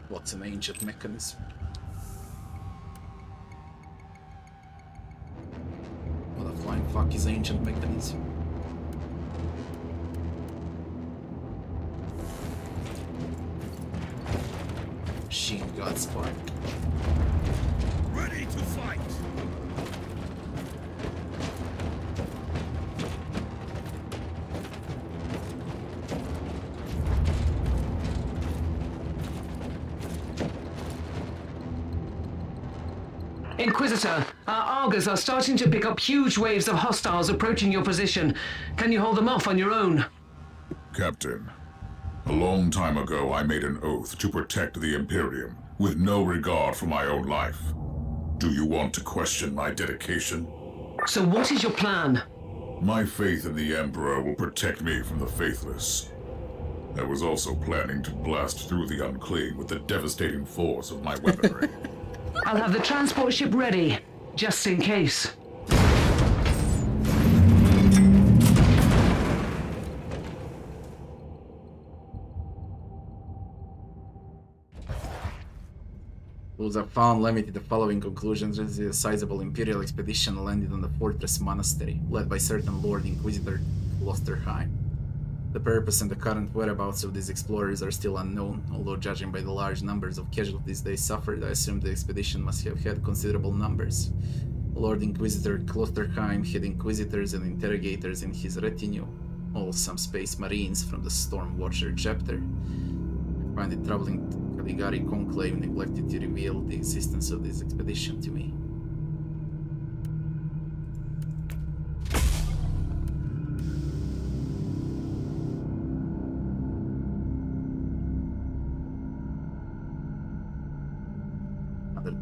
What's an ancient mechanism? What the flying fuck is ancient mechanism? Machine God Spark. Ready to fight. Inquisitor, our Argos are starting to pick up huge waves of hostiles approaching your position. Can you hold them off on your own? Captain, a long time ago I made an oath to protect the Imperium, with no regard for my own life. Do you want to question my dedication? So what is your plan? My faith in the Emperor will protect me from the faithless. I was also planning to blast through the unclean with the devastating force of my weaponry. I'll have the transport ship ready, just in case. Those have found limited the following conclusions. A sizable Imperial expedition landed on the Fortress Monastery, led by certain Lord Inquisitor Klosterheim. The purpose and the current whereabouts of these explorers are still unknown, although judging by the large numbers of casualties they suffered, I assume the expedition must have had considerable numbers. Lord Inquisitor Klosterheim had inquisitors and interrogators in his retinue, all some space marines from the Stormwatcher chapter. I find it troubling Caligari Conclave neglected to reveal the existence of this expedition to me.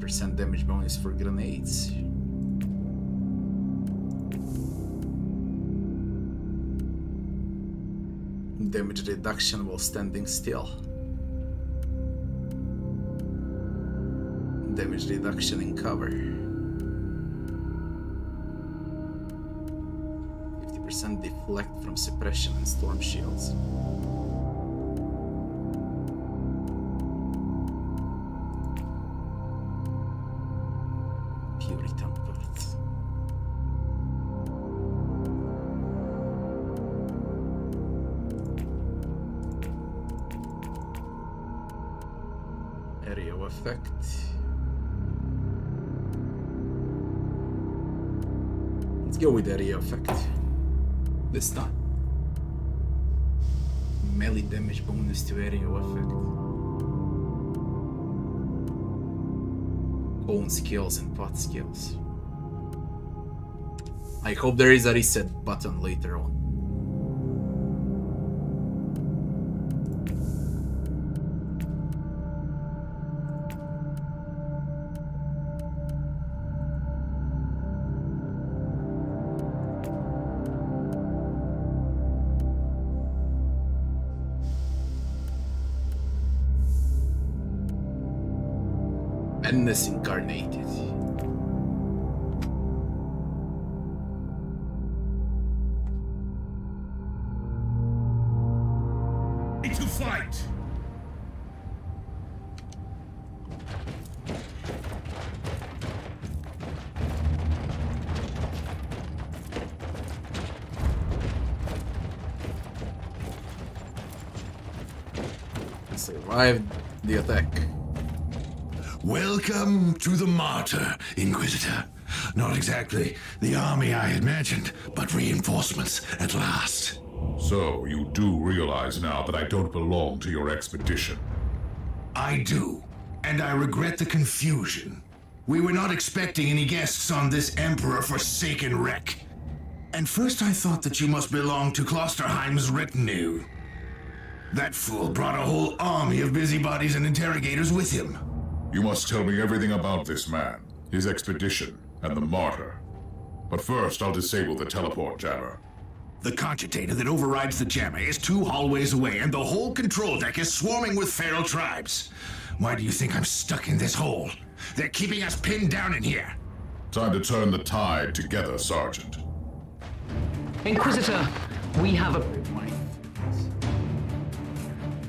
% damage bonus for grenades. Damage reduction while standing still. Damage reduction in cover. 50% deflect from suppression and storm shields. Effect. Let's go with area effect this time. Melee damage bonus to area effect. Cone skills and pot skills. I hope there is a reset button later on. Madness incarnated. To fight. survived the attack. Welcome to the Martyr, Inquisitor. Not exactly the army I imagined, but reinforcements at last. So, you do realize now that I don't belong to your expedition? I do, and I regret the confusion. We were not expecting any guests on this Emperor-forsaken wreck. And first I thought that you must belong to Klosterheim's retinue. That fool brought a whole army of busybodies and interrogators with him. You must tell me everything about this man, his expedition, and the Martyr. But first, I'll disable the teleport jammer. The cogitator that overrides the jammer is 2 hallways away, and the whole control deck is swarming with feral tribes. Why do you think I'm stuck in this hole? They're keeping us pinned down in here. Time to turn the tide together, Sergeant. Inquisitor, we have a...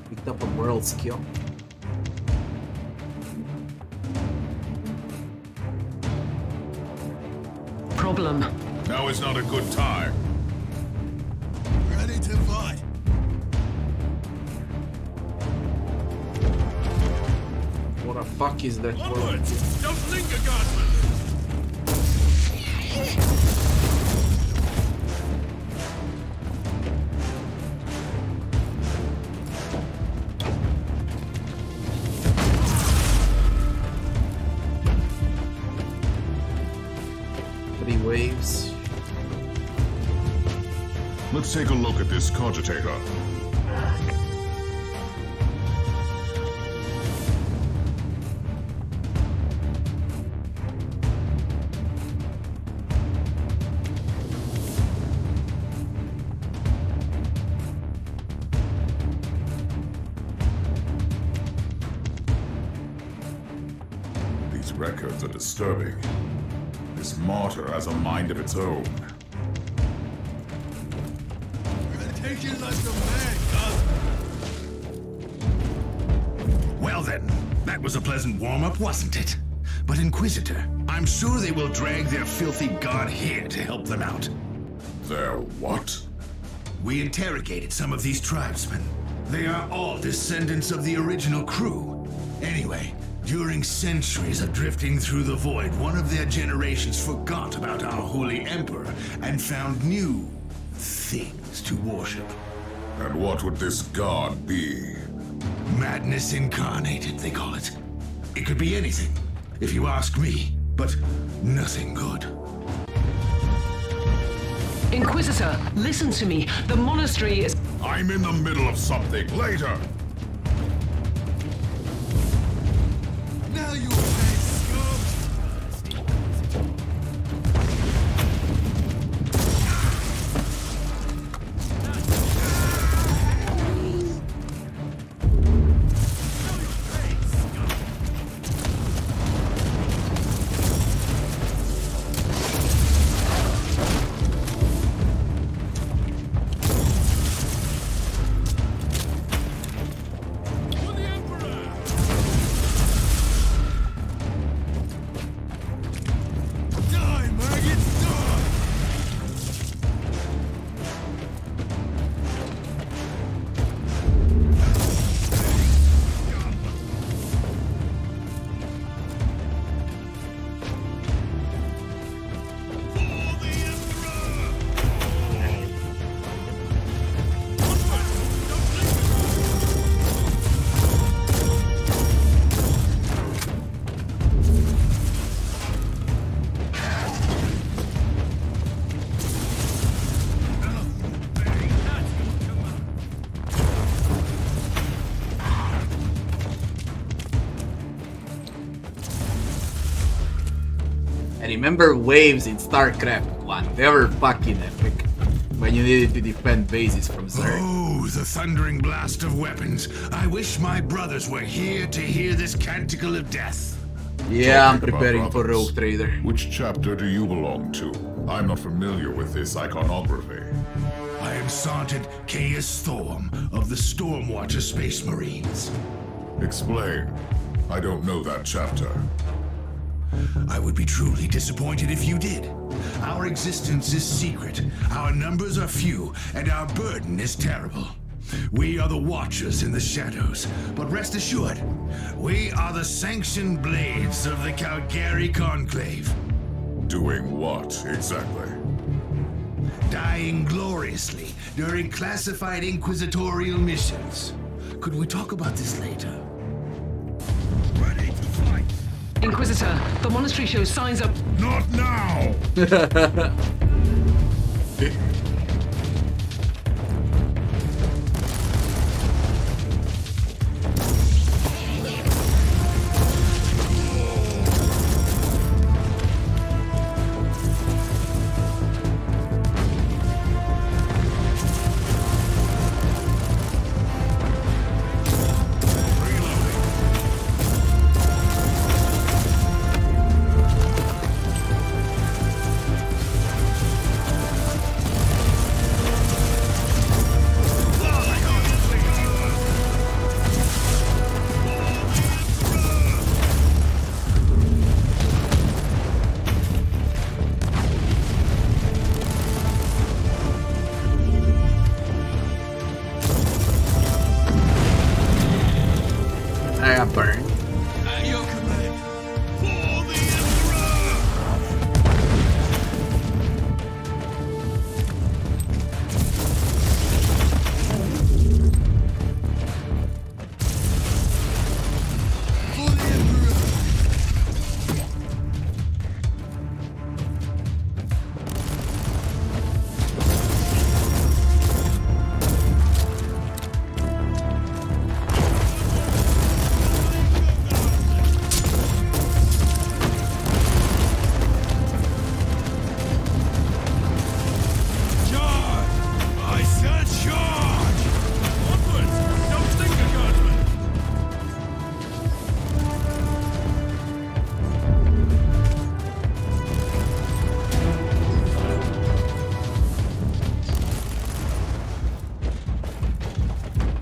Picked up a world skill. problem. Now is not a good time. Ready to fight. What the fuck is that? Onwards! Don't linger, Guardsman! Waves. Let's take a look at this cogitator. These records are disturbing. This martyr has a mind of its own. Take it like a man, Well then, that was a pleasant warm-up, wasn't it? But Inquisitor, I'm sure they will drag their filthy god here to help them out. Their what? We interrogated some of these tribesmen. They are all descendants of the original crew. Anyway, during centuries of drifting through the void, one of their generations forgot about our holy emperor and found new things to worship. And what would this god be? Madness incarnated, they call it. It could be anything, if you ask me, but nothing good. Inquisitor, listen to me. The monastery is... I'm in the middle of something. Later! Now you pay, scum! I remember waves in StarCraft 1. They were fucking epic. When you needed to defend bases from Zerg. Oh, the thundering blast of weapons. I wish my brothers were here to hear this canticle of death. Yeah, I'm Talking about preparing for brothers. Rogue Trader. Which chapter do you belong to? I'm not familiar with this iconography. I am Sergeant Caius Storm of the Stormwatcher Space Marines. Explain. I don't know that chapter. I would be truly disappointed if you did. Our existence is secret, our numbers are few, and our burden is terrible. We are the Watchers in the shadows, but rest assured, we are the sanctioned blades of the Calgary Conclave. Doing what, exactly? Dying gloriously during classified inquisitorial missions. Could we talk about this later? Ready to fight! Inquisitor, the monastery shows signs of... Not now!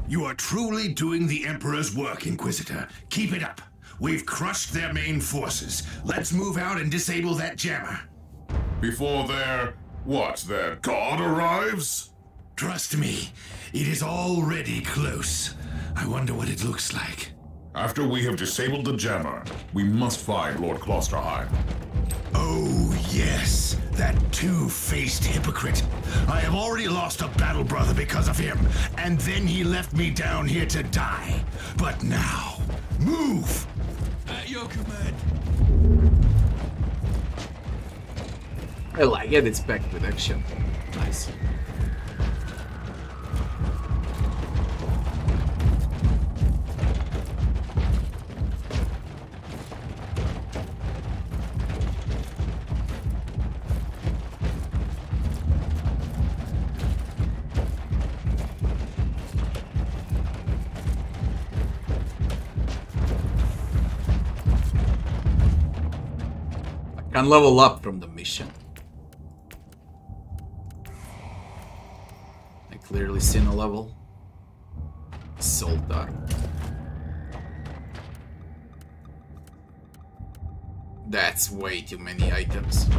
You are truly doing the Emperor's work, Inquisitor. Keep it up. We've crushed their main forces. Let's move out and disable that jammer. Before their god arrives? Trust me, it is already close. I wonder what it looks like. After we have disabled the jammer, we must find Lord Klosterheim. Oh, yes. That two-faced hypocrite. I have already lost a battle brother because of him, and then he left me down here to die. But now, move! At your command. I like it, it's back with action. Nice. Can level up from the mission. I clearly seen a level. Soldar. That's way too many items.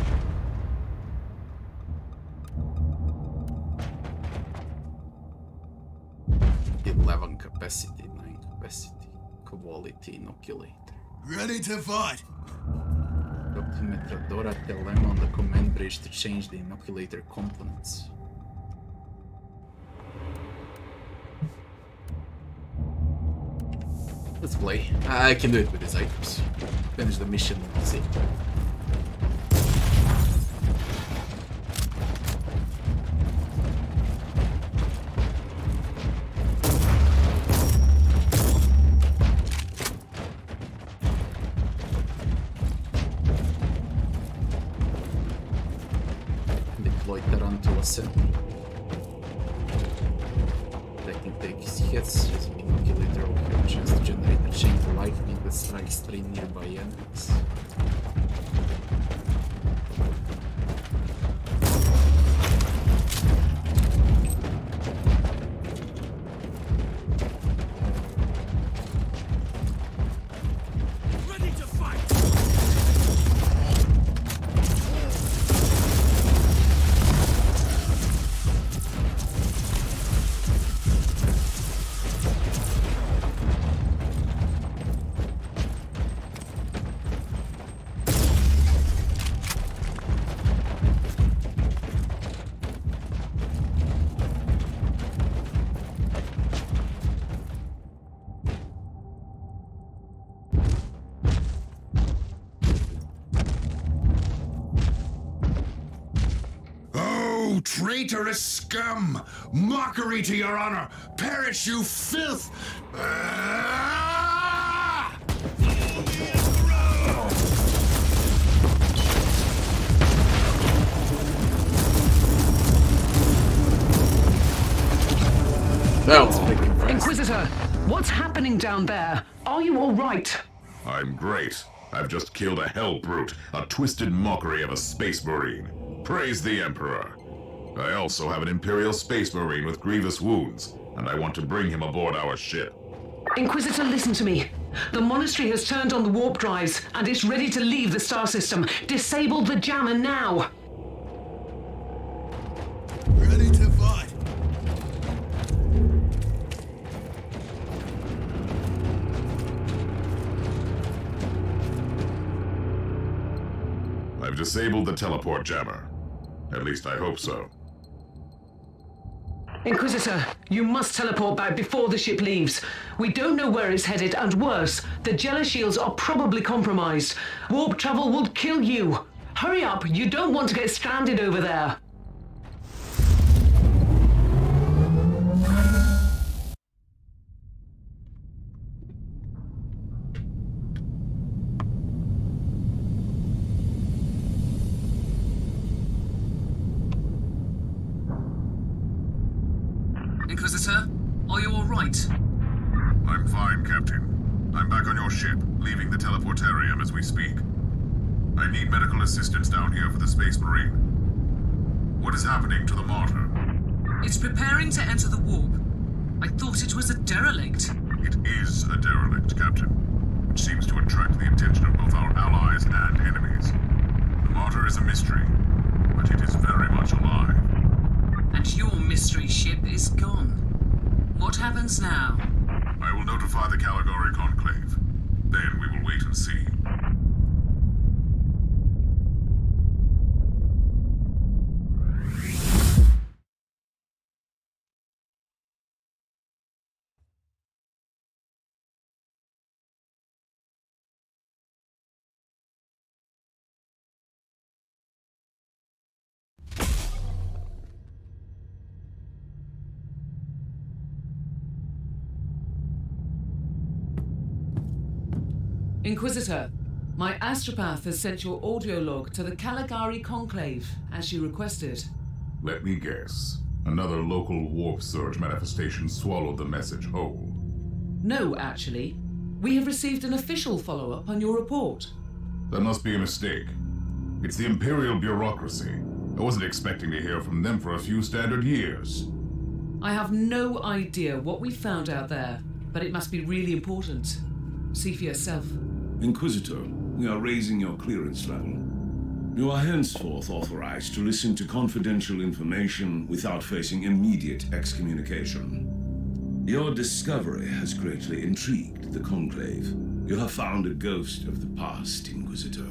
(11 capacity, 9 capacity, quality inoculator. Ready to fight! Optimetradora telema on the command bridge to change the inoculator components. Let's play. I can do it with these items. Finish the mission and see. They can take hits, using inoculator will have a chance to generate a chain of lightning that strikes 3 nearby enemies. You traitorous scum! Mockery to your honor! Perish, you filth! That was big impressive. Inquisitor, what's happening down there? Are you all right? I'm great. I've just killed a hell brute, a twisted mockery of a space marine. Praise the Emperor. I also have an Imperial space marine with grievous wounds, and I want to bring him aboard our ship. Inquisitor, listen to me. The monastery has turned on the warp drives, and it's ready to leave the star system. Disable the jammer now! Ready to fight! I've disabled the teleport jammer. At least I hope so. Inquisitor, you must teleport back before the ship leaves. We don't know where it's headed, and worse, the Jella shields are probably compromised. Warp travel will kill you. Hurry up, you don't want to get stranded over there. Inquisitor, are you all right? I'm fine, Captain. I'm back on your ship, leaving the teleportarium as we speak. I need medical assistance down here for the Space Marine. What is happening to the Martyr? It's preparing to enter the warp. I thought it was a derelict. It is a derelict, Captain, which seems to attract the attention of both our allies and enemies. The Martyr is a mystery, but it is very much alive. And your mystery ship is gone. What happens now? I will notify the Caligari Conclave. Then we will wait and see. Inquisitor, my astropath has sent your audio log to the Caligari Conclave, as you requested. Let me guess. Another local warp surge manifestation swallowed the message whole. No, actually. We have received an official follow-up on your report. That must be a mistake. It's the Imperial bureaucracy. I wasn't expecting to hear from them for a few standard years. I have no idea what we found out there, but it must be really important. See for yourself. Inquisitor, we are raising your clearance level. You are henceforth authorized to listen to confidential information without facing immediate excommunication. Your discovery has greatly intrigued the Conclave. You have found a ghost of the past, Inquisitor.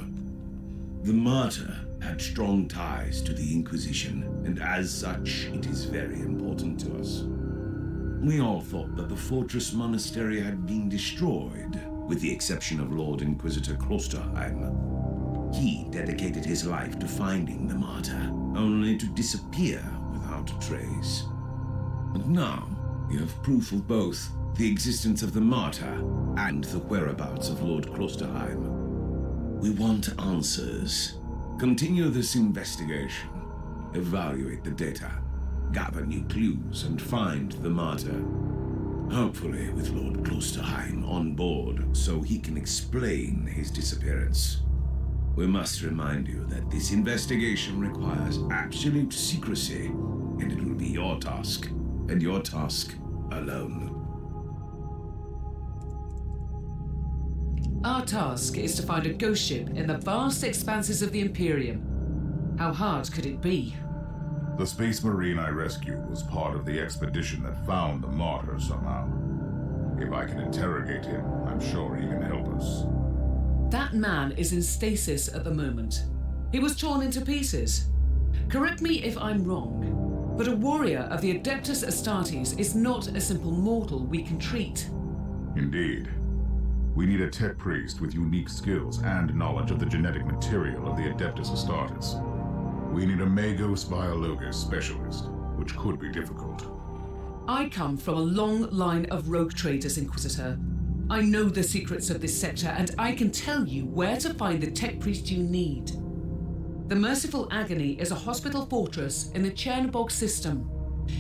The Martyr had strong ties to the Inquisition, and as such, it is very important to us. We all thought that the Fortress Monastery had been destroyed, with the exception of Lord Inquisitor Klosterheim. He dedicated his life to finding the Martyr, only to disappear without a trace. And now, you have proof of both the existence of the Martyr and the whereabouts of Lord Klosterheim. We want answers. Continue this investigation. Evaluate the data. Gather new clues and find the Martyr. Hopefully with Lord Klosterheim on board so he can explain his disappearance. We must remind you that this investigation requires absolute secrecy, and it will be your task, and your task alone. Our task is to find a ghost ship in the vast expanses of the Imperium. How hard could it be? The Space Marine I rescued was part of the expedition that found the Martyr somehow. If I can interrogate him, I'm sure he can help us. That man is in stasis at the moment. He was torn into pieces. Correct me if I'm wrong, but a warrior of the Adeptus Astartes is not a simple mortal we can treat. Indeed. We need a tech priest with unique skills and knowledge of the genetic material of the Adeptus Astartes. We need a Magos Biologos specialist, which could be difficult. I come from a long line of rogue traders, Inquisitor. I know the secrets of this sector, and I can tell you where to find the tech priest you need. The Merciful Agony is a hospital fortress in the Chernobog system.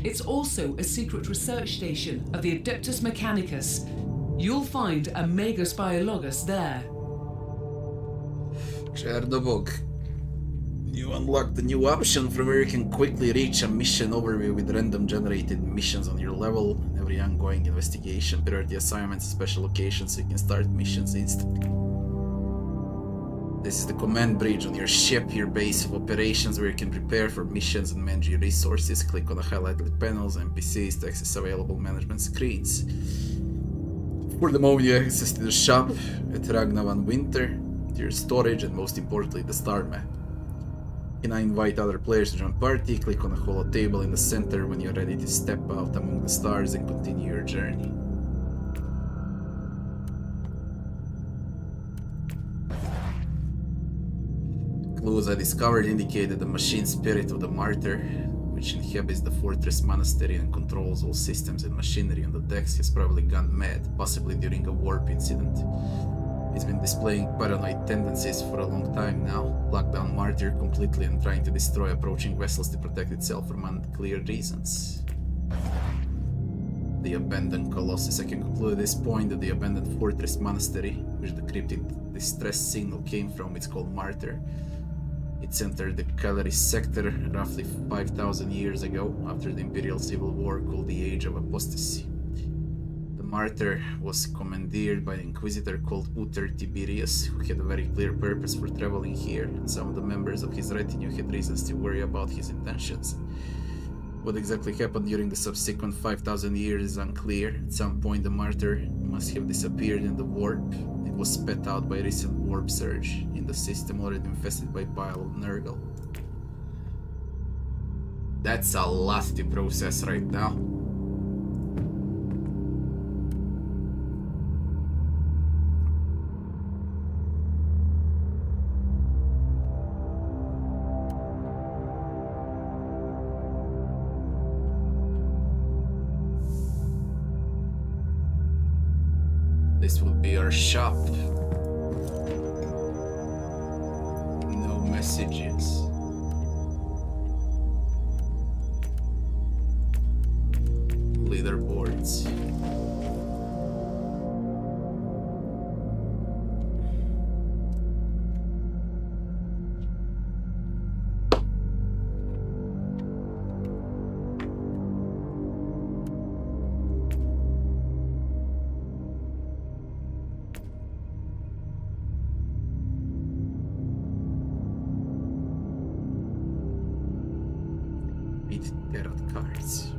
It's also a secret research station of the Adeptus Mechanicus. You'll find a Magos Biologos there. Chernobog. You unlock the new option from where you can quickly reach a mission overview with random generated missions on your level. Every ongoing investigation, priority assignments, special locations, so you can start missions instantly. This is the command bridge on your ship, your base of operations, where you can prepare for missions and manage your resources. Click on the highlighted panels, NPCs to access available management screens. For the moment, you access to the shop at Ragnar van Winter, to your storage, and most importantly, the star map. Can I invite other players to join party? Click on the holo table in the center when you're ready to step out among the stars and continue your journey. Clues I discovered indicated the machine spirit of the martyr, which inhabits the fortress monastery and controls all systems and machinery on the decks, has probably gone mad, possibly during a warp incident. It's been displaying paranoid tendencies for a long time now, locked down Martyr completely and trying to destroy approaching vessels to protect itself from unclear reasons. The abandoned Colossus. I can conclude at this point that the abandoned fortress monastery, which the cryptic distress signal came from, is called Martyr. It entered the Calaris sector roughly 5,000 years ago, after the Imperial Civil War called the Age of Apostasy. Martyr was commandeered by an inquisitor called Uther Tiberius, who had a very clear purpose for traveling here, and some of the members of his retinue had reasons to worry about his intentions. What exactly happened during the subsequent 5,000 years is unclear. At some point the Martyr must have disappeared in the warp. It was spat out by a recent warp surge in the system already infested by bile of Nurgle. That's a lot to process right now. This will be our shop. No messages. Leaderboards. Tarot cards.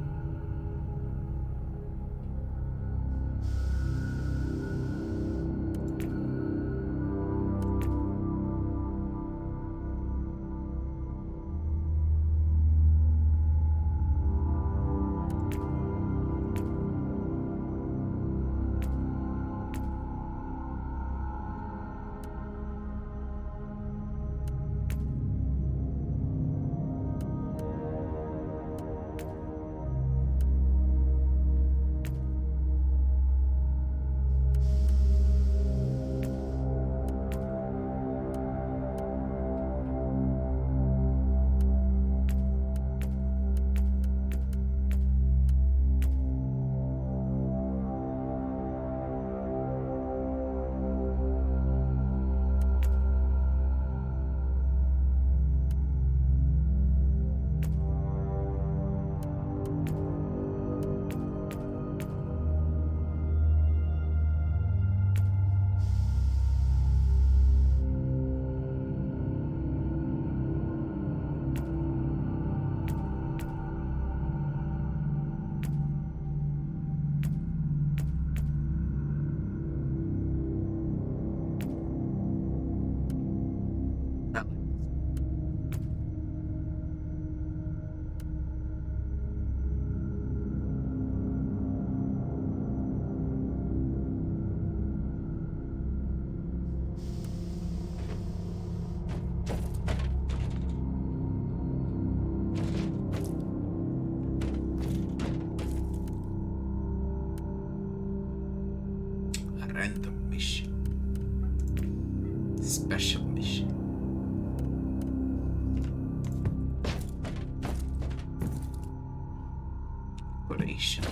decoration.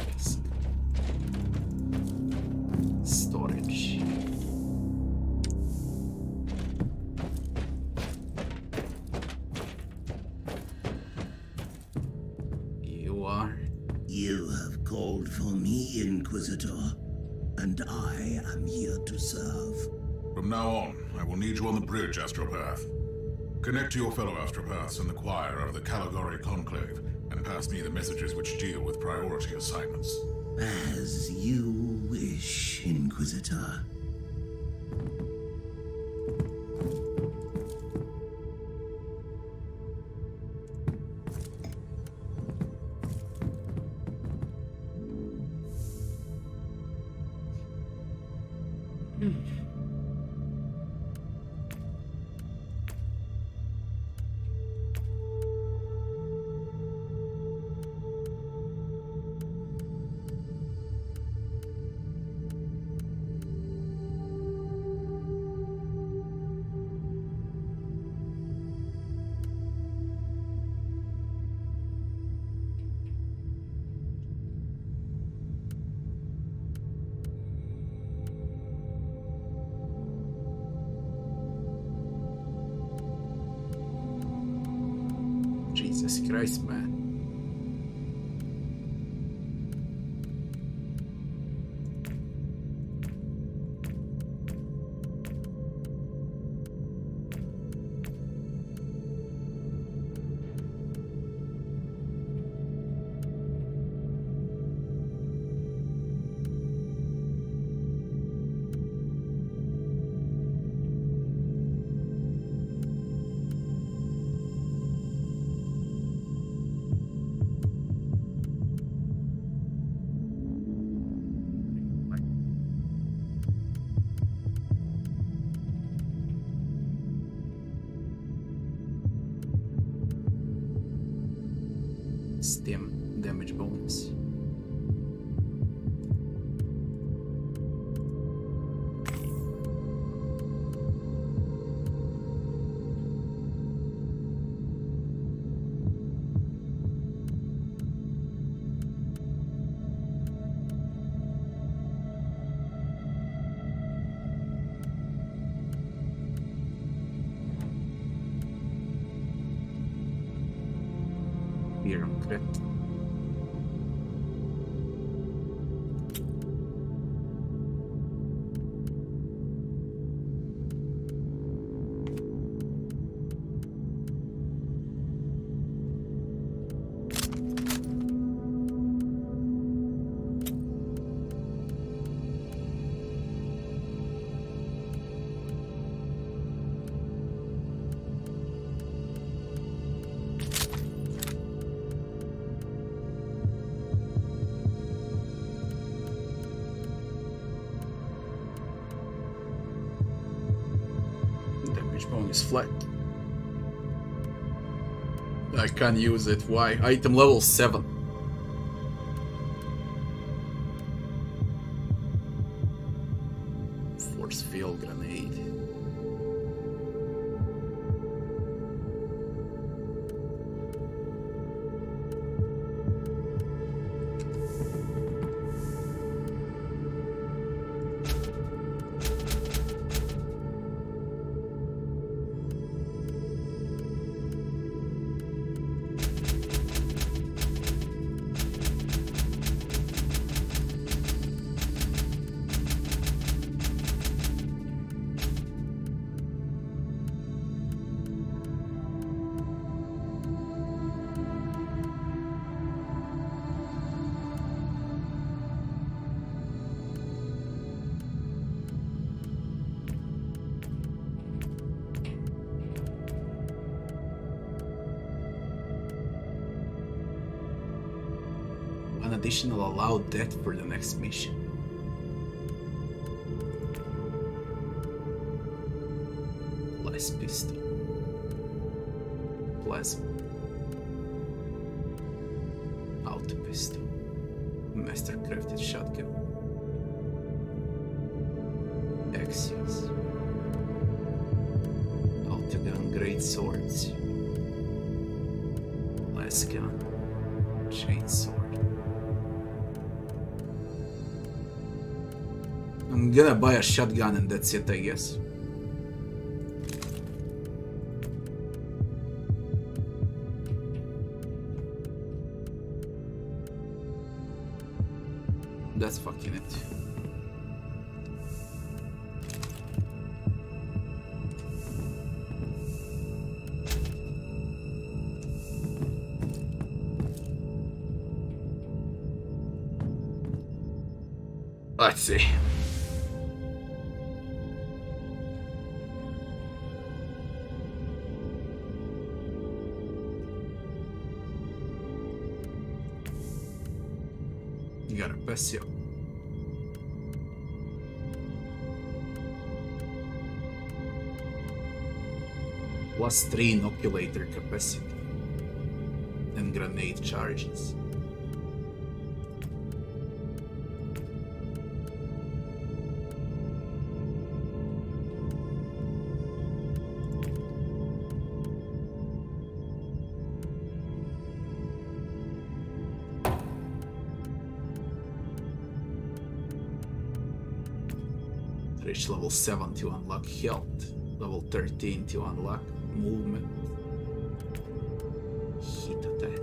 Storage. You are? You have called for me, Inquisitor, and I am here to serve. From now on, I will need you on the bridge, Astropath. Connect to your fellow Astropaths in the choir of the Caligari Conclave, and pass me the messages which deal with priority assignments. As you wish, Inquisitor. Jesus Christ, man. Stim damage bonus. Here on crit. Bonus flat. I can't use it. Why? Item level 7. Force field grenade. An additional allowed death for the next mission. Less pistol. Plasma. Auto pistol. Mastercrafted shotgun. Axios. Autogun great swords. Less gun. Chainsword. I'm gonna buy a shotgun and that's it, I guess. That's fucking it. Let's see. Garbacio. +3 inoculator capacity and grenade charges. Reach level 7 to unlock health, level 13 to unlock movement, heat attack.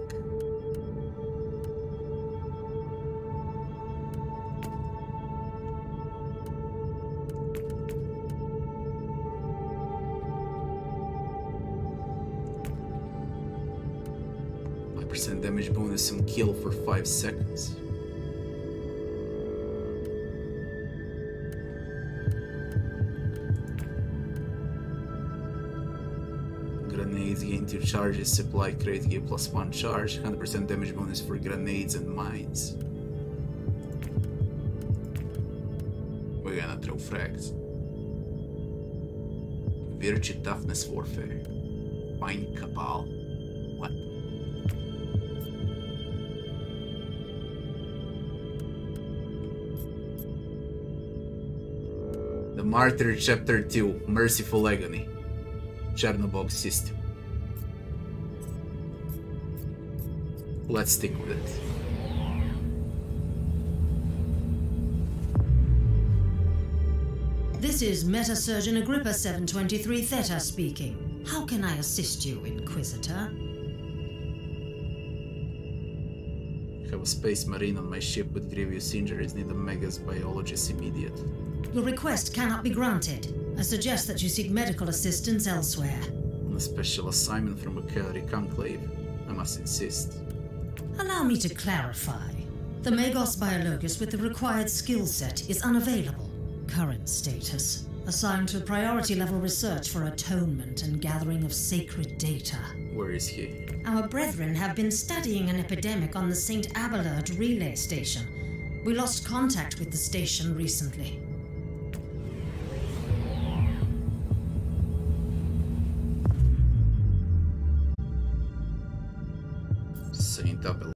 % damage bonus and kill for 5 seconds. Grenades gain 2 charges, supply crate give +1 charge, 100% damage bonus for grenades and mines. We're gonna throw frags. Virtue toughness warfare. Find Cabal. What? The Martyr Chapter 2, Merciful Agony. Chernobog system. Let's stick with it. This is Metasurgeon Agrippa 723 Theta speaking. How can I assist you, Inquisitor? Have a space marine on my ship with grievous injuries. Need a Megas biologist immediate. Your request cannot be granted. I suggest that you seek medical assistance elsewhere. On a special assignment from a Calgary Conclave. I must insist. Allow me to clarify. The Magos Biologus with the required skill set is unavailable. Current status. Assigned to priority level research for atonement and gathering of sacred data. Where is he? Our brethren have been studying an epidemic on the St. Abelard relay station. We lost contact with the station recently. St. Abelard.